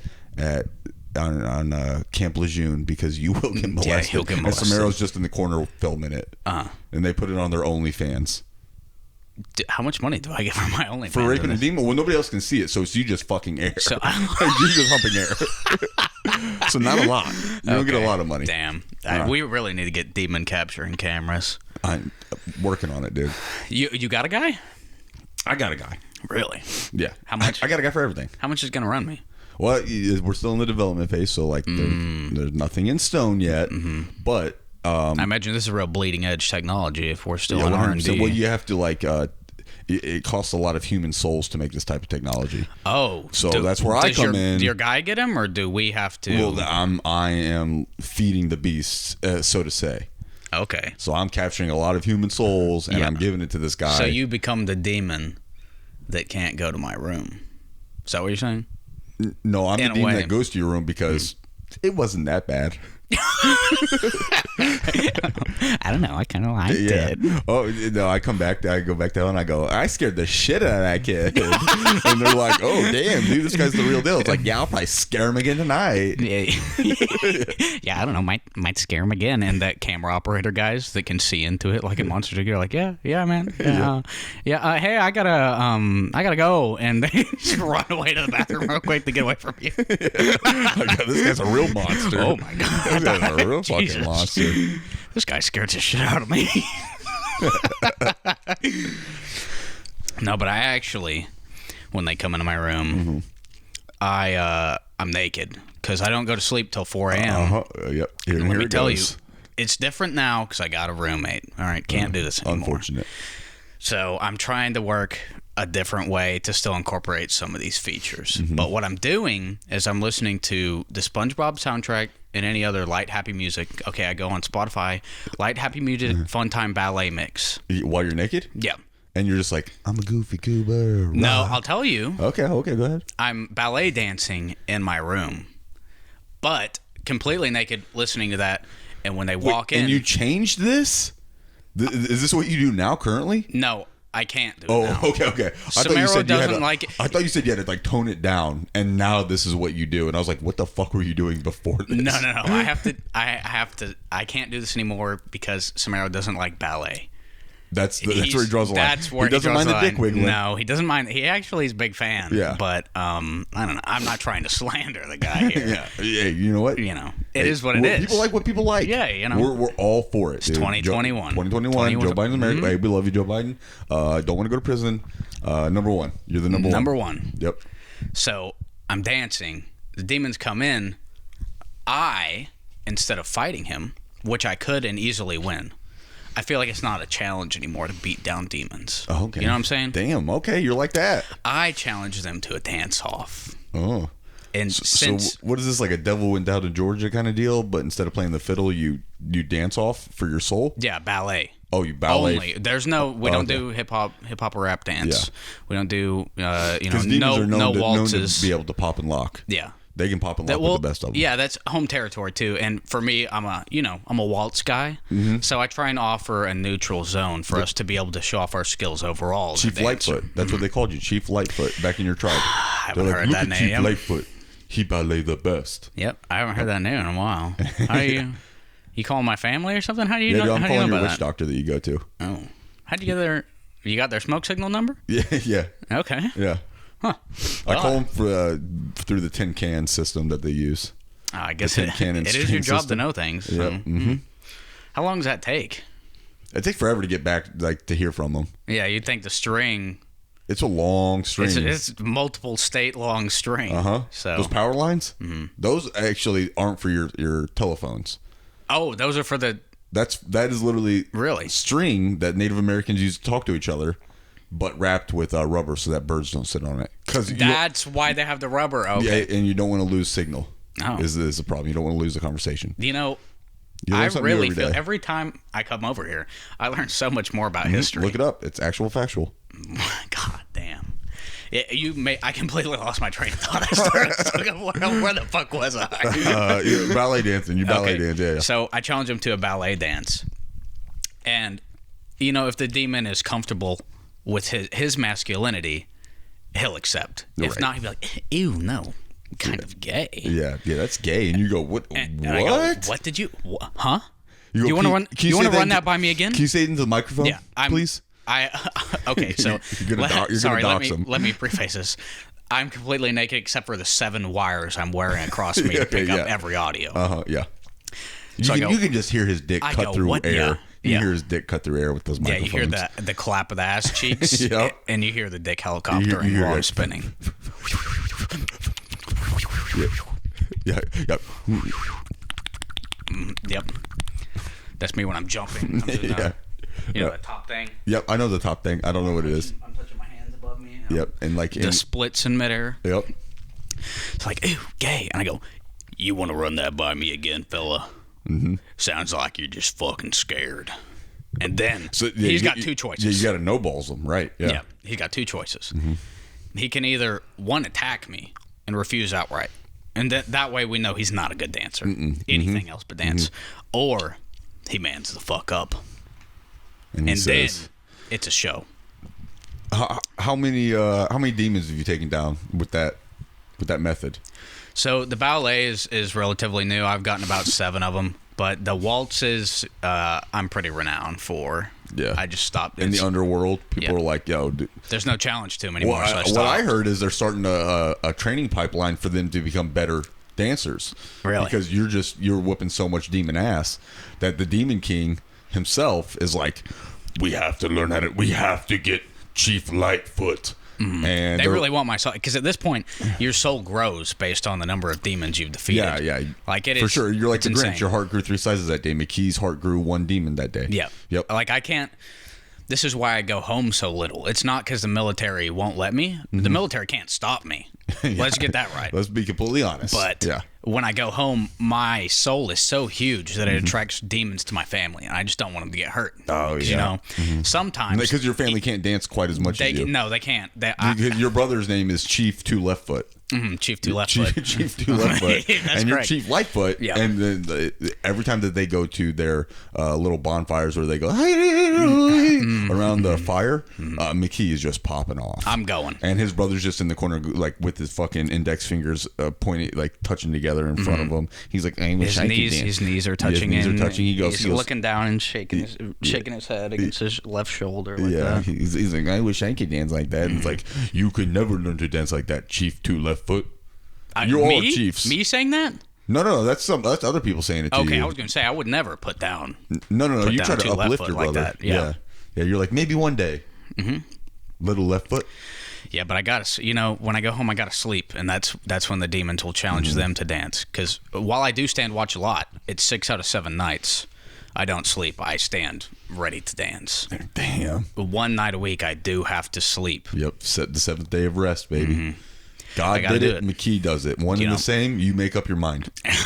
on Camp Lejeune because you will get molested. Yeah, he'll get molested. And Samaro's just in the corner filming it. And they put it on their OnlyFans. How much money do I get for my OnlyFans? For raping a demon? Well, nobody else can see it, so it's you just fucking air. So you're just humping air. So not a lot. You don't get a lot of money. Damn. We really need to get demon capturing cameras. I'm working on it, dude. You got a guy? I got a guy. Really? Yeah. How much? I got a guy for everything. How much is it going to run me? Well, we're still in the development phase, so there's nothing in stone yet. Mm-hmm. But I imagine this is real bleeding edge technology if we're still in R&D. Well, you have to it costs a lot of human souls to make this type of technology. Oh, so that's where I come in. Do your guy get him, or do we have to? Well, I am feeding the beasts, so to say. Okay. So I'm capturing a lot of human souls, and I'm giving it to this guy. So you become the demon that can't go to my room. Is that what you're saying? No, I'm the In a demon way. that goes to your room because it wasn't that bad. I don't know. I kind of liked it. Oh no, I go back down and I go, I scared the shit out of that kid. And they're like, oh damn, dude, this guy's the real deal. It's like, yeah, I'll probably scare him again tonight. Yeah, I don't know. Might scare him again. And that camera operator guys that can see into it like in Monsters Inc. are like, yeah, man. Hey, I gotta go, and they just run away to the bathroom real quick to get away from you. This guy's a real monster. Oh my god. This guy's a real fucking Jesus. monster. This guy scared the shit out of me. No, but I actually, when they come into my room, I'm naked because I don't go to sleep till 4 a.m. Yep. And let me it tell goes. you, it's different now because I got a roommate. All right, can't do this anymore. Unfortunate. So I'm trying to work a different way to still incorporate some of these features. But what I'm doing is I'm listening to the SpongeBob soundtrack and any other light, happy music. Okay, I go on Spotify, light, happy music, fun time ballet mix. While you're naked? Yeah. And you're just like, I'm a goofy goober. No, I'll tell you. Okay, go ahead. I'm ballet dancing in my room, but completely naked, listening to that. And when they walk in, And you changed this? Is this what you do now currently? no, I can't do it Oh, now. okay. Samaro doesn't like it. I thought you said you had to like tone it down, and now this is what you do. And I was like, what the fuck were you doing before this? No. I have to. I can't do this anymore because Samaro doesn't like ballet. That's where he draws the line. That's where he doesn't draws mind the line. dick wiggling. No, he doesn't mind. He actually is a big fan. Yeah. But I don't know. I'm not trying to slander the guy here. Yeah. Hey, you know what? You know, it is what it is. People like what people like. Yeah, you know. We're all for it. It's 2021. 2021. Joe Biden's America. Hey, we love you, Joe Biden. Don't want to go to prison. Number one. You're the number one. Number one. Yep. So I'm dancing. The demons come in. I, instead of fighting him, which I could and easily win, I feel like it's not a challenge anymore to beat down demons. Oh, okay. You know what I'm saying? Damn. Okay, you're like that. I challenge them to a dance off. Oh. And since So what is this, like a devil went down to Georgia kind of deal? But instead of playing the fiddle, you dance off for your soul? yeah, ballet. Oh, you ballet. Only. There's no. We don't okay. do hip hop or rap dance. Yeah. We don't do. Because demons no are known waltzes. to be able to pop and lock. Yeah. They can pop and lock with the best of them. Yeah, that's home territory too. And for me, I'm a waltz guy. Mm-hmm. So I try and offer a neutral zone for us to be able to show off our skills overall. as a Chief dancer. Lightfoot. That's what they called you, Chief Lightfoot, back in your tribe. I They're haven't like, heard look that at Chief name. Lightfoot. He ballet the best. Yep, I haven't heard that name in a while. How do you? You calling my family or something? How do you Yeah, know? dude, I'm how do you calling know your about witch that? doctor that you go to. Oh, how'd you get their? You got their smoke signal number? Yeah. Okay. Yeah. Huh. I call them through the tin can system that they use. I guess The it, tin can and it is string your job system. to know things. So. Yep. Mm-hmm. How long does that take? It takes forever to get back, like, to hear from them. Yeah, you'd think the string. It's a long string. It's multiple state long string. So Those power lines, those actually aren't for your telephones. oh, those are for the That is literally Really? string that Native Americans use to talk to each other, but wrapped with rubber so that birds don't sit on it. Because That's why they have the rubber. Okay. and you don't want to lose signal. Oh. Is the problem? You don't want to lose the conversation. You know, You learn I something new really every feel day. every time I come over here, I learn so much more about history. Look it up. It's actual factual. God damn. I completely lost my train of thought. I started talking, where the fuck was I? You're ballet dancing. You ballet Okay, dance. Yeah. So I challenge him to a ballet dance. And, if the demon is comfortable with his masculinity, he'll accept. If Right. not, he'll be like, ew, no. Kind of gay. Yeah, that's gay. And you go, what? And what? I go, what did you? Huh? You go, You want to "Can- run? can You want say to run into- that by me again? Can you say it into the microphone, Yeah, please? Okay, so You're gonna dox him. let me preface this. I'm completely naked except for the 7 wires I'm wearing across me to pick Yeah. up every audio. Yeah. So I go- You can just hear his dick I cut go, through what? air. Yeah. You Yeah. hear his dick cut through air with those Yeah, microphones. you hear the clap of the ass cheeks, Yep. and you hear the dick helicoptering you hear while I'm that. spinning. Yeah. Yep, that's me when I'm jumping. I'm doing Yeah. the top thing. Yep. I know the top thing. I don't know what it is. I'm touching my hands above me. Yep. And like, The splits in midair. yep. It's like, ew, gay. And I go, you want to run that by me again, fella? Mm-hmm. Sounds like you're just fucking scared. And then he's got 2 choices. Yeah, you got to no balls them, right? Yeah, he's got 2 choices. He can either, one, attack me, and refuse outright. And that way we know he's not a good dancer. Anything else but dance. Or he mans the fuck up. And then it's a show. How many demons have you taken down with that method? So the ballet is relatively new. I've gotten about 7 of them. But the waltzes, I'm pretty renowned for. Yeah. I just stopped. In the underworld, people are like, yo. There's no challenge to them anymore, so I stopped. What I heard is they're starting a training pipeline for them to become better dancers. Really? Because you're whooping so much demon ass that the Demon King himself is like, we have to get Chief Lightfoot. And they really want my soul, because at this point your soul grows based on the number of demons you've defeated. Yeah. Like it for is, sure. You're like the insane. Grinch. Your heart grew 3 sizes that day. McKee's heart grew 1 demon that day. Yep. Like I can't. This is why I go home so little. It's not because the military won't let me. The military can't stop me. Let's get that right. Let's be completely honest. But when I go home, my soul is so huge that it attracts demons to my family, and I just don't want them to get hurt. Oh, yeah. You know, sometimes because your family can't dance quite as much as you. No, they can't. Your brother's name is Chief Two Left Foot. Chief Two Left Foot. Chief Two Left Foot. That's and you're correct. Chief Lightfoot. Yeah. And then every time that they go to their little bonfires where they go around the fire, McKee is just popping off. I'm going. And his brother's just in the corner, like with his fucking index fingers pointing, like touching together in front of him. He's like, I wish I could dance. His knees are touching. His knees are touching. He goes, looking down and shaking his head against his left shoulder. Like that. He's like, I wish I could dance like that. And it's like, you could never learn to dance like that, Chief Two Left Foot. You're all chiefs. Me saying that? No. That's other people saying it to you. Okay, I was going to say I would never put down. No. You try to uplift your like brother. That. Yeah. You're like, maybe one day. Little left foot. Yeah, but I gotta, when I go home, I gotta sleep, and that's when the demons will challenge them to dance. Because while I do stand watch a lot, it's 6 out of 7 nights I don't sleep. I stand ready to dance. Damn. 1 night a week, I do have to sleep. Yep, set the 7th day of rest, baby. God did it. McKee does it. One and the same. You make up your mind. Okay.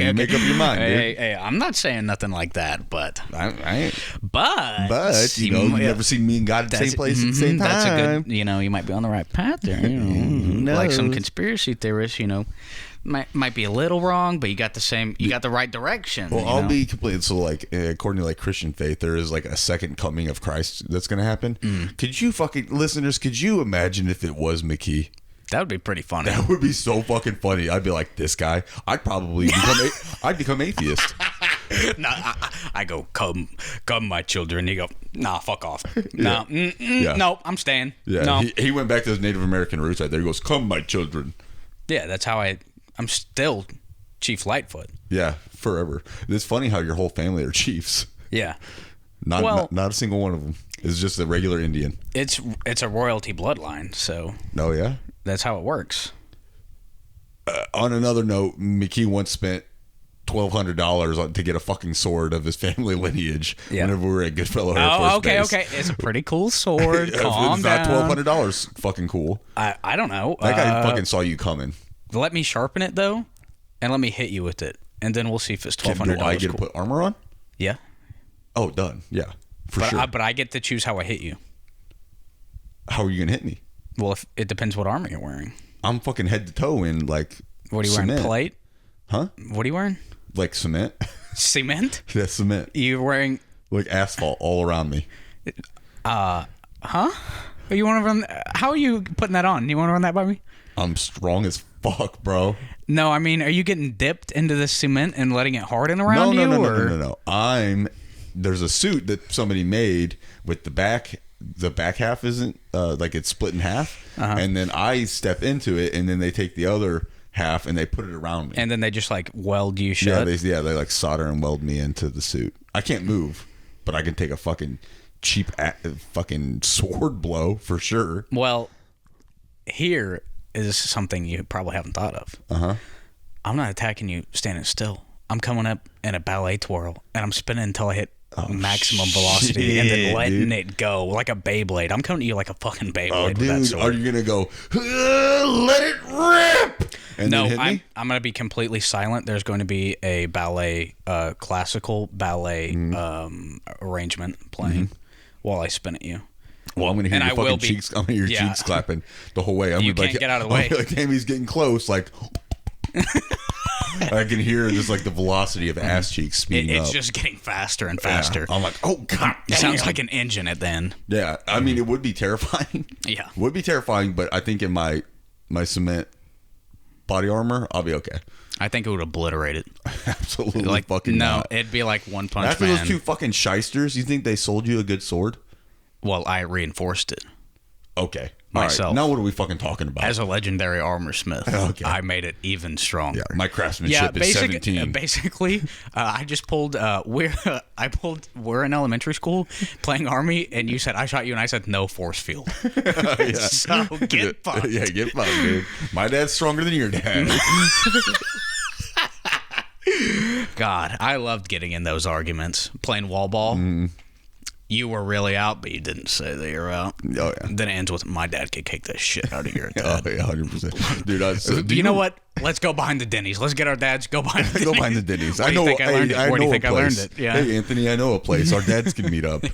You make up your mind, dude. Hey, I'm not saying nothing like that, but But you never seen me and God at the same place at the same time. That's a good. You might be on the right path there. Like some conspiracy theorists, might be a little wrong, but you got the same. You got the right direction. Well, I'll be completely. So, like, according to like Christian faith, there is like a second coming of Christ that's going to happen. Could you listeners? Could you imagine if it was McKee? That would be pretty funny. That would be so fucking funny. I'd be like, this guy. I'd probably become atheist. No, I go, come, my children. He go, nah, fuck off. No, no, I'm staying. Yeah, no. he went back to his Native American roots right there. He goes, come, my children. Yeah, that's how I'm still Chief Lightfoot. Yeah, forever. It's funny how your whole family are chiefs. Yeah. Not a single one of them is just a regular Indian. It's a royalty bloodline, so. Oh, yeah? That's how it works. On another note, McKee once spent $1,200 to get a fucking sword of his family lineage whenever we were at Goodfellow Air Force Base. Okay. It's a pretty cool sword. Calm down. It's not $1,200 fucking cool. I don't know. That guy fucking saw you coming. Let me sharpen it, though, and let me hit you with it, and then we'll see if it's $1,200 Do I get to put armor on? Yeah. Oh, done. Yeah, sure. But I get to choose how I hit you. How are you going to hit me? Well, it depends what armor you're wearing. I'm fucking head to toe in, like, what are you cement. wearing, plate? Huh? What are you wearing? Like cement. Cement? Yeah, cement. You're wearing... Like asphalt all around me. Huh? You want to run... How are you putting that on? You want to run that by me? I'm strong as fuck, bro. No, I mean, are you getting dipped into the cement and letting it harden around you? No. There's a suit that somebody made with the back half isn't like it's split in half, and then I step into it, and then they take the other half and they put it around me, and then they just like weld you shut. They like solder and weld me into the suit. I can't move, but I can take a fucking cheap fucking sword blow for sure. Well, here is something you probably haven't thought of. I'm not attacking you standing still. I'm coming up in a ballet twirl, and I'm spinning until I hit maximum velocity, and then letting it go like a Beyblade. I'm coming to you like a fucking Beyblade with that sword. Are you gonna go? Let it rip. And no, then hit me? I'm gonna be completely silent. There's going to be a ballet, classical ballet arrangement playing while I spin at you. Well, I'm gonna hear And your I will fucking be- cheeks. I'm gonna hear your yeah. cheeks clapping the whole way. I'm You gonna be can't get out of the I'm way. gonna be like, damn, he's getting close. Like, I can hear just like the velocity of ass cheeks speeding It's up. just getting faster and Yeah. faster. I'm like, oh god, It sounds damn. like an engine at the end. Yeah, I mean, it would be terrifying. Yeah. Would be terrifying, but I think in my cement body armor, I'll be okay. I think it would obliterate it. Absolutely, Like fucking no, not. it'd be like One Punch After Man. those two fucking shysters, you think they sold you a good sword? Well, I reinforced it Okay, all right. Myself. Now what are we fucking talking about? as a legendary armor smith. Okay. I made it even stronger. Yeah, my craftsmanship is 17. Basically, I just pulled. We're in elementary school playing army, and you said I shot you, and I said no force field. Yeah. So get fucked. Yeah, get fucked, dude. My dad's stronger than your dad. God, I loved getting in those arguments, playing wall ball. You were really out, but you didn't say that you're out. Oh yeah. Then it ends with my dad could kick the shit out of your Oh dad. yeah, 100%. Dude, You know what? Let's go behind the Denny's. Let's get our dads. Go behind the Denny's. Go behind the Denny's. Where do you think I learned it? Where do you think I learned it? Yeah. Hey, Anthony, I know a place. Our dads can meet up.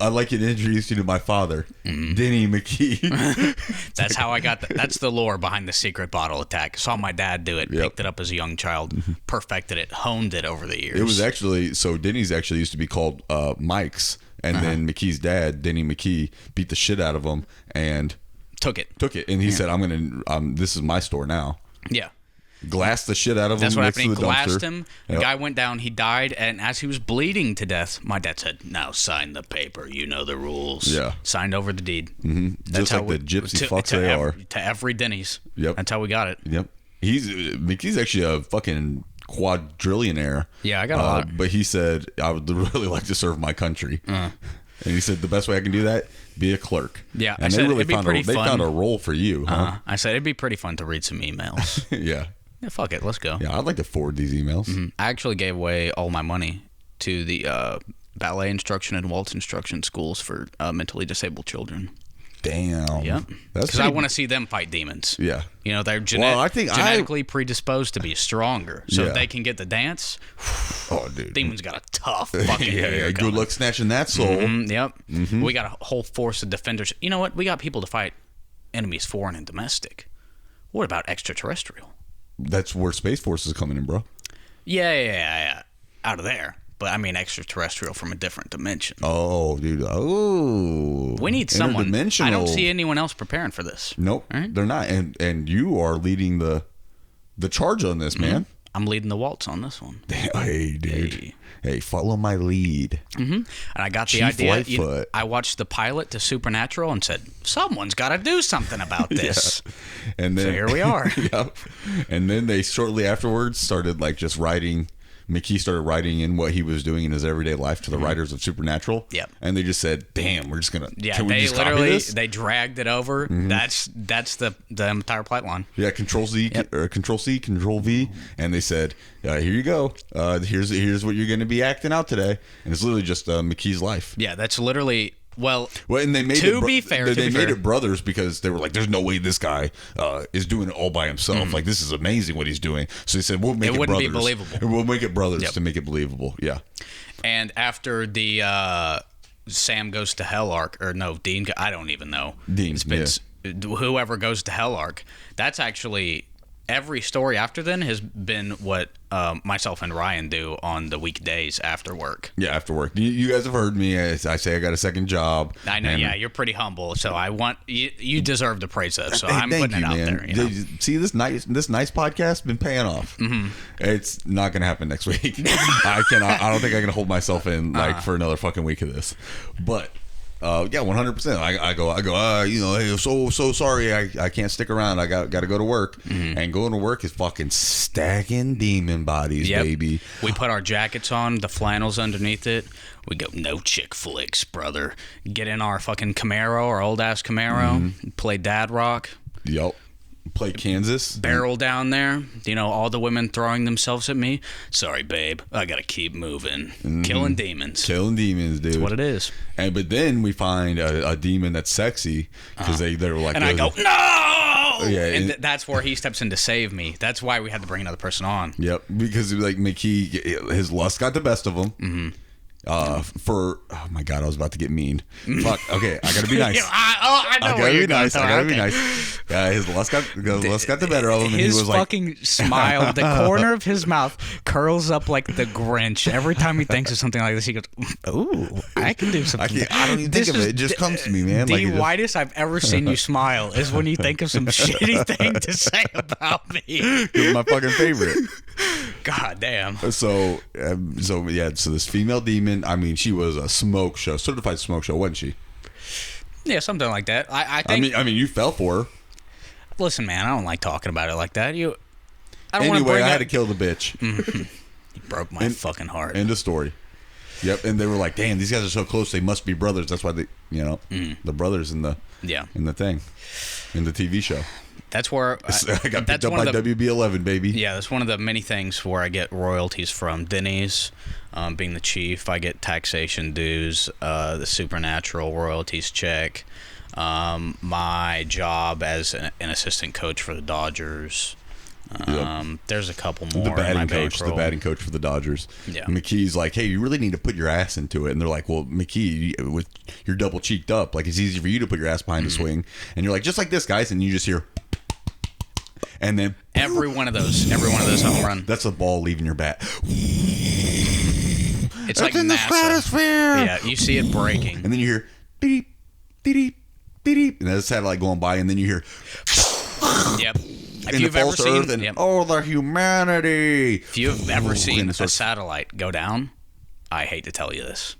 I'd like you to introduce you to my father, Denny McKee. That's how I got that. That's the lore behind the secret bottle attack. Saw my dad do it, Yep. picked it up as a young child, perfected it, honed it over the years. It was actually, so Denny's actually used to be called Mike's. And then McKee's dad, Denny McKee, beat the shit out of him and took it. And he said, this is my store now. Yeah. Glassed the shit out of him. That's what next happened. He to the glassed dumpster. him. The Yep. guy went down. He died. And as he was bleeding to death, my dad said, "Now sign the paper. You know the rules." Yeah. Signed over the deed. Just like the gypsy fucks they are. To every Denny's. Yep. That's how we got it. Yep. McKee's actually a fucking quadrillionaire. Yeah, I got a lot. But he said, I would really like to serve my country. And he said, the best way I can do that, be a clerk. Yeah, And I they said really it'd be found pretty they fun. found a role for you, huh? I said it'd be pretty fun to read some emails. Yeah. Yeah, fuck it. Let's go. Yeah, I'd like to forward these emails. I actually gave away all my money to the ballet instruction and waltz instruction schools for mentally disabled children. Damn. Yep. That's Because I pretty- want to see them fight demons. Yeah. You know, they're Well, I think genetically predisposed to be stronger. So Yeah. if they can get the dance, Oh, dude. demons got a tough fucking Yeah, year good coming. luck snatching that soul. Yep. We got a whole force of defenders. You know what? We got people to fight enemies foreign and domestic. What about extraterrestrial? That's where Space Force is coming in, bro. Yeah. Out of there. But I mean extraterrestrial from a different dimension. Oh, dude. Oh. We need someone. Interdimensional. I don't see anyone else preparing for this. Nope. All right. They're not. And you are leading the charge on this, man. I'm leading the waltz on this one. Hey, dude. Hey, follow my lead. And I got the Chief idea. Lightfoot. I watched the pilot to Supernatural and said, someone's got to do something about this. And then So here we are. Yep. And then they shortly afterwards started like just writing. McKee started writing in what he was doing in his everyday life to the writers of Supernatural. Yep. And they just said, "Damn, we're just gonna. Yeah, can we they just copy literally this?" they dragged it over. That's the entire plot line. Yeah, Control Z or Control C, Control V, and they said, "Here you go. Here's what you're going to be acting out today." And it's literally just McKee's life. Yeah, that's literally Well, and they made To it be fair, They to be made fair. it brothers because they were like, "There's no way this guy is doing it all by himself. Like this is amazing what he's doing." So they said, "We'll make it, wouldn't be brothers. believable. And we'll make it brothers Yep. to make it believable." Yeah. And after the Sam goes to Hell arc, or no, Dean, I don't even know. Dean, It's been whoever goes to Hell arc. That's actually every story after then has been what myself and Ryan do on the weekdays after work. Yeah, after work. You guys have heard me. I say I got a second job. I know, and- yeah, you're pretty humble, so I want you deserve to praise that. So Hey, I'm thank putting you, it out man. there. You know? See this nice podcast been paying off. It's not gonna happen next week. I don't think I can hold myself in like for another fucking week of this. But yeah, 100%. I go. Hey, so sorry. I can't stick around. I got to go to work. And going to work is fucking stacking demon bodies, Yep. baby. We put our jackets on, the flannels underneath it. We go, no chick flicks, brother. Get in our fucking Camaro, our old ass Camaro. Play dad rock. Yep. Play Kansas. Barrel down there. You know, all the women throwing themselves at me. Sorry, babe. I gotta keep moving. Killing demons. Killing demons, dude. That's what it is. But then we find a demon that's sexy because they were like, And I go, no! Yeah, and and- that's where he steps in to save me. That's why we had to bring another person on. Yep, because like McKee, his lust got the best of him, For oh my god, I was about to get mean. Fuck. Okay, I gotta be nice. I know I where gotta you're be going. nice. I gotta be nice. His lust got the better of him, and he His was like, fucking smile, the corner of his mouth curls up like the Grinch. Every time he thinks of something like this, he goes, "Ooh, I can do something." I don't even think of it. It just comes to me, man. The Like, it just- widest I've ever seen you smile is when you think of some shitty thing to say about me. It's my fucking favorite. God damn. So this female demon. I mean, she was a smoke show, certified smoke show, wasn't she? Yeah, something like that. I think. I mean, you fell for her. Listen, man, I don't like talking about it like that. I don't want to Anyway, bring I had up. to kill the bitch. You broke my fucking heart. End of story. Yep, and they were like, "Damn, these guys are so close. They must be brothers." That's why they, the brothers in the thing, in the TV show. That's where I got picked up by WB11, baby. Yeah, that's one of the many things where I get royalties from. Denny's, being the chief, I get taxation dues, the supernatural royalties check, my job as an assistant coach for the Dodgers. There's a couple more. The batting in my coach, bankroll. the batting coach for the Dodgers. Yeah. McKee's like, "Hey, you really need to put your ass into it." And they're like, "Well, McKee, with you're double cheeked up. Like it's easy for you to put your ass behind the swing." And you're like, "Just like this, guys." And you just hear, and then Every one of those home run. that's a ball leaving your bat. It's like in the NASA. stratosphere. Yeah, you see it breaking. And then you hear beep, beep, beep, and there's a satellite going by, and then you hear Yep. If and it you've ever falls to seen, Earth, and oh, the humanity. if you've ever seen and it a starts- satellite go down, I hate to tell you this.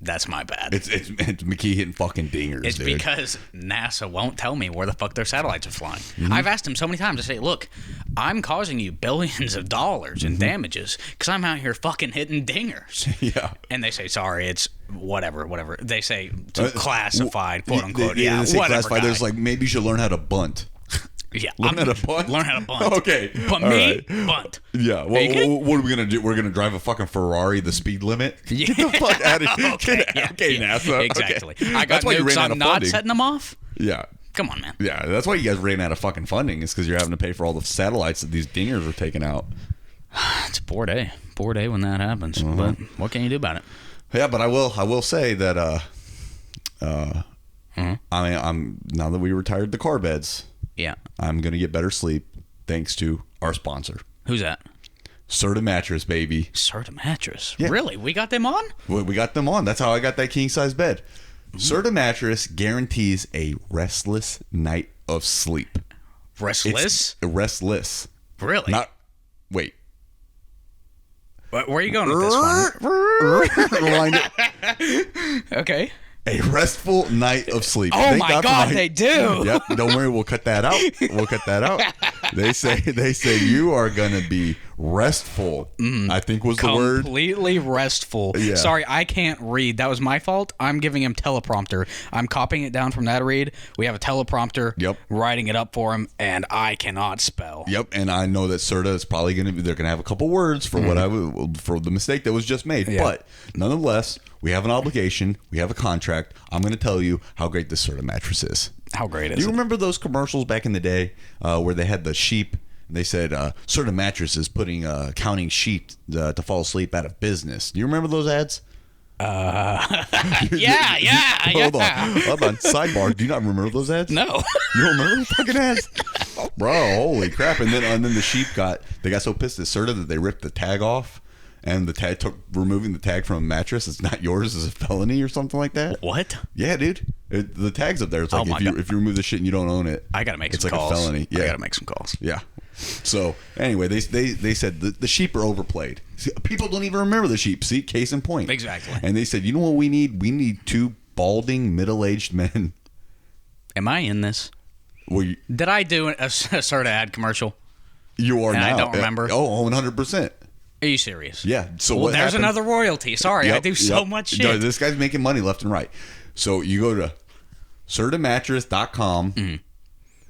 That's my bad. It's McKee hitting fucking dingers. It's dude. because NASA won't tell me where the fuck their satellites are flying. Mm-hmm. I've asked them so many times. I say, look, I'm causing you billions of dollars in damages because I'm out here fucking hitting dingers. Mm-hmm. Yeah. And they say, sorry, it's whatever. They say it's classified, quote unquote. They Yeah, say whatever. classified. Guy. There's like maybe you should learn how to bunt. Yeah, Learn how to bunt? Learn how to bunt. Okay. But All me, right. bunt. Yeah. Are you kidding? What are we gonna do? We're gonna drive a fucking Ferrari the speed limit. Yeah. Get the fuck out of here. Okay, yeah, NASA. exactly. Okay. I got That's why you nukes. ran out I'm of not funding. setting them off. Yeah. Come on, man. Yeah. That's why you guys ran out of fucking funding. Is because you're having to pay for all the satellites that these dingers are taking out. It's a poor day. Poor day when that happens. Mm-hmm. But what can you do about it? Yeah, but I will say that I'm now that we retired the car beds, Yeah. I'm gonna get better sleep thanks to our sponsor, Who's that? Serta Mattress, baby. Serta Mattress. Yeah. Really? We got them on? We got them on. That's how I got that king size bed. Serta Mattress guarantees a restless night of sleep. Restless? It's restless. Really? Not wait. Where are you going with this one? Rewind it. Okay. A restful night of sleep. Oh Thank my for God, they do. Yep. Don't worry, we'll cut that out. We'll cut that out. They say you are gonna be restful. I think was the word. Completely restful. Yeah. Sorry, I can't read. That was my fault. I'm giving him teleprompter. I'm copying it down from that read. We have a teleprompter. Yep. Writing it up for him, and I cannot spell. Yep, and I know that Serta is probably going to be. They're going to have a couple words for for the mistake that was just made. Yeah. But nonetheless, we have an obligation. We have a contract. I'm going to tell you how great this Serta mattress is. How great Do is you it? remember those commercials back in the day where they had the sheep? And they said Serta mattress is putting counting sheep to fall asleep out of business. Do you remember those ads? Yeah. Hold on. Sidebar. Do you not remember those ads? No. You don't remember those fucking ads? Bro, holy crap. And then the sheep got so pissed at Serta that they ripped the tag off. And the tag removing the tag from a mattress that's not yours is a felony or something like that. What? Yeah, dude. The tag's up there. It's like my if you remove the shit and you don't own it, I gotta make it's some like calls. a felony. Yeah, I gotta make some calls. Yeah. So anyway, they said the sheep are overplayed. See, people don't even remember the sheep. See, case in point. Exactly. And they said, you know what we need? We need two balding middle-aged men. Am I in this? Well, Did I do a Serta ad commercial? you are And now. I don't remember. Oh, 100%. Are you serious? Yeah. So Well, what there's happened? another royalty. Sorry, I do so much No, shit. this guy's making money left and right. So you go to sertamattress.com, Mm-hmm.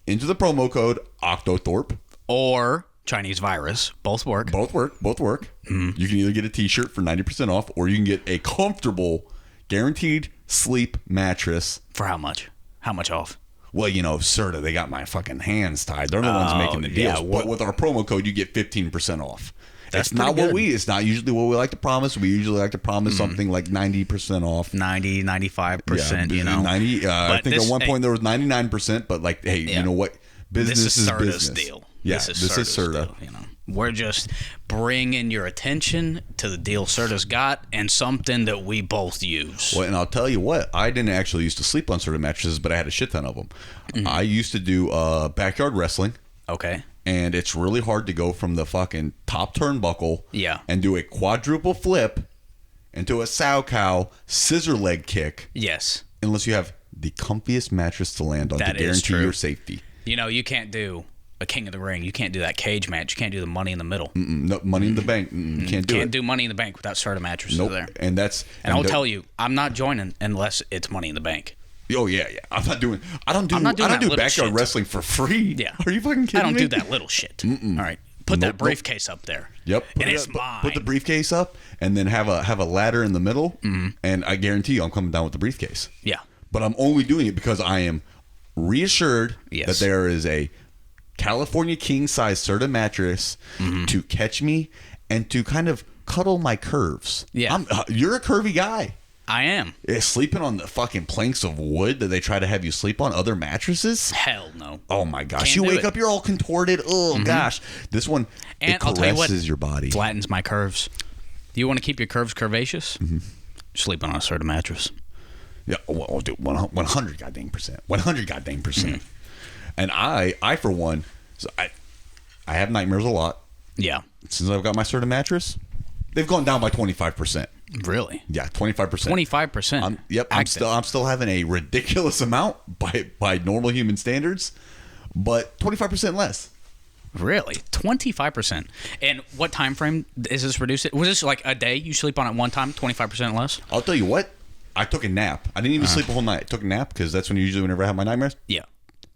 into the promo code Octothorpe. Or Chinese virus. Both work. Both work. Mm-hmm. You can either get a t-shirt for 90% off, or you can get a comfortable, guaranteed sleep mattress. For how much? How much off? Well, Serta, they got my fucking hands tied. They're the ones making the deals. yeah, But with our promo code, you get 15% off. That's it's not pretty good. it's not usually what we like to promise. We usually like to promise something like 90% off. 90, 95%, you know. 90. I think at one point there was 99%, but like, hey, you know what? Business this is Serta's business. deal. Yeah, this is Serta. deal, you know. We're just bringing your attention to the deal Serta's got and something that we both use. Well, and I'll tell you what, I didn't actually used to sleep on Serta mattresses, but I had a shit ton of them. I used to do backyard wrestling. Okay. And it's really hard to go from the fucking top turnbuckle and do a quadruple flip into a sow cow scissor leg kick. Yes. Unless you have the comfiest mattress to land on to guarantee your safety. You know, you can't do a King of the Ring. You can't do that cage match. You can't do the Money in the Middle. No, Money in the Bank. You can't do it. Can't do Money in the Bank without Serta mattresses there. And I'll tell you, I'm not joining unless it's Money in the Bank. Oh yeah. I don't do backyard wrestling for free. Yeah. Are you fucking kidding me? I don't do that little shit. All right. Put that briefcase up there. Yep. And it's mine. Put the briefcase up and then have a ladder in the middle, and I guarantee you I'm coming down with the briefcase. Yeah. But I'm only doing it because I am reassured that there is a California king size Serta mattress to catch me and to kind of cuddle my curves. Yeah. You're a curvy guy. I am. Sleeping on the fucking planks of wood that they try to have you sleep on other mattresses? Hell no. Oh my gosh. Can't you wake it. up, you're all contorted. Oh gosh. This one, and it I'll tell you what, caresses your body. Flattens my curves. You want to keep your curves curvaceous? Sleep on a Serta mattress. Yeah, well, dude, 100 goddamn percent. 100 goddamn percent. And I for one, I have nightmares a lot. Yeah. Since I've got my Serta mattress, they've gone down by 25%. Really? Yeah, 25%. 25%. Yep. I'm still having a ridiculous amount by normal human standards, but 25% less. Really? 25%. And what time frame is this reduced? Was this like a day you sleep on at one time, 25% less? I'll tell you what. I took a nap. I didn't even sleep a whole night. I took a nap because that's whenever I have my nightmares. Yeah.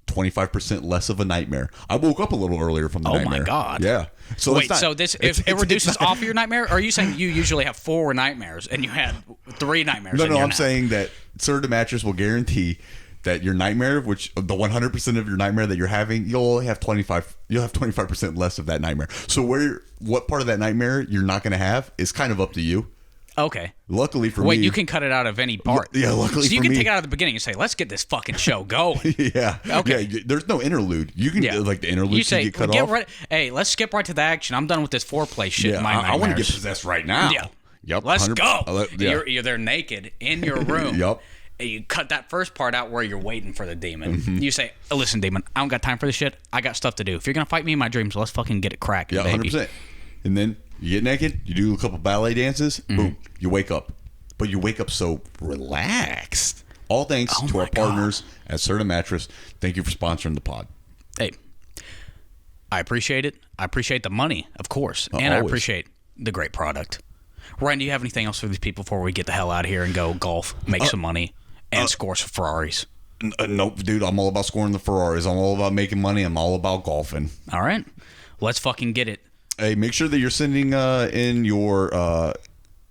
25% less of a nightmare. I woke up a little earlier from the nightmare. Oh my god! Yeah. So wait, so this if it reduces off your nightmare? Or are you saying you usually have 4 nightmares and you had 3 nightmares? No, I'm saying that Serta mattress will guarantee that your nightmare, which the 100% of your nightmare that you're having, you'll only have 25. You'll have 25% less of that nightmare. So what part of that nightmare you're not going to have is kind of up to you. Okay. Luckily for me... Wait, you can cut it out of any part. Yeah, luckily for me... So you can take it out at the beginning and say, let's get this fucking show going. Yeah. Okay. Yeah, there's no interlude. You can, like, the interlude you say, can get cut off. Hey, let's skip right to the action. I'm done with this foreplay shit in my nightmares. I want to get possessed right now. Yeah. Yep. Let's go. Yeah. You're there naked in your room. Yep. And you cut that first part out where you're waiting for the demon. You say, listen, demon, I don't got time for this shit. I got stuff to do. If you're going to fight me in my dreams, let's fucking get it cracking, baby. 100%. And then you get naked, you do a couple ballet dances, boom, you wake up. But you wake up so relaxed. All thanks to our partners at Serta Mattress. Thank you for sponsoring the pod. Hey, I appreciate it. I appreciate the money, of course. And always. I appreciate the great product. Ryan, do you have anything else for these people before we get the hell out of here and go golf, make some money, and score some Ferraris? Nope, dude. I'm all about scoring the Ferraris. I'm all about making money. I'm all about golfing. All right. Let's fucking get it. Hey, make sure that you're sending in your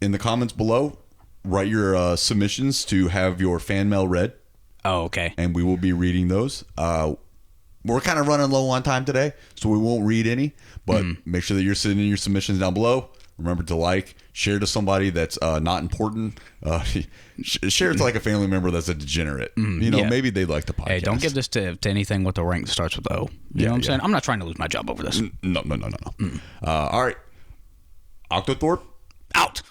in the comments below. Write your submissions to have your fan mail read. Oh, okay. And we will be reading those. We're kind of running low on time today, so we won't read any. But make sure that you're sending your submissions down below. Remember to like, share to somebody that's not important. Share it to like a family member that's a degenerate. Maybe they'd like the podcast. Hey, don't give this to anything with a rank that starts with O. You know what I'm saying? I'm not trying to lose my job over this. No. All right. Octothorpe. Out.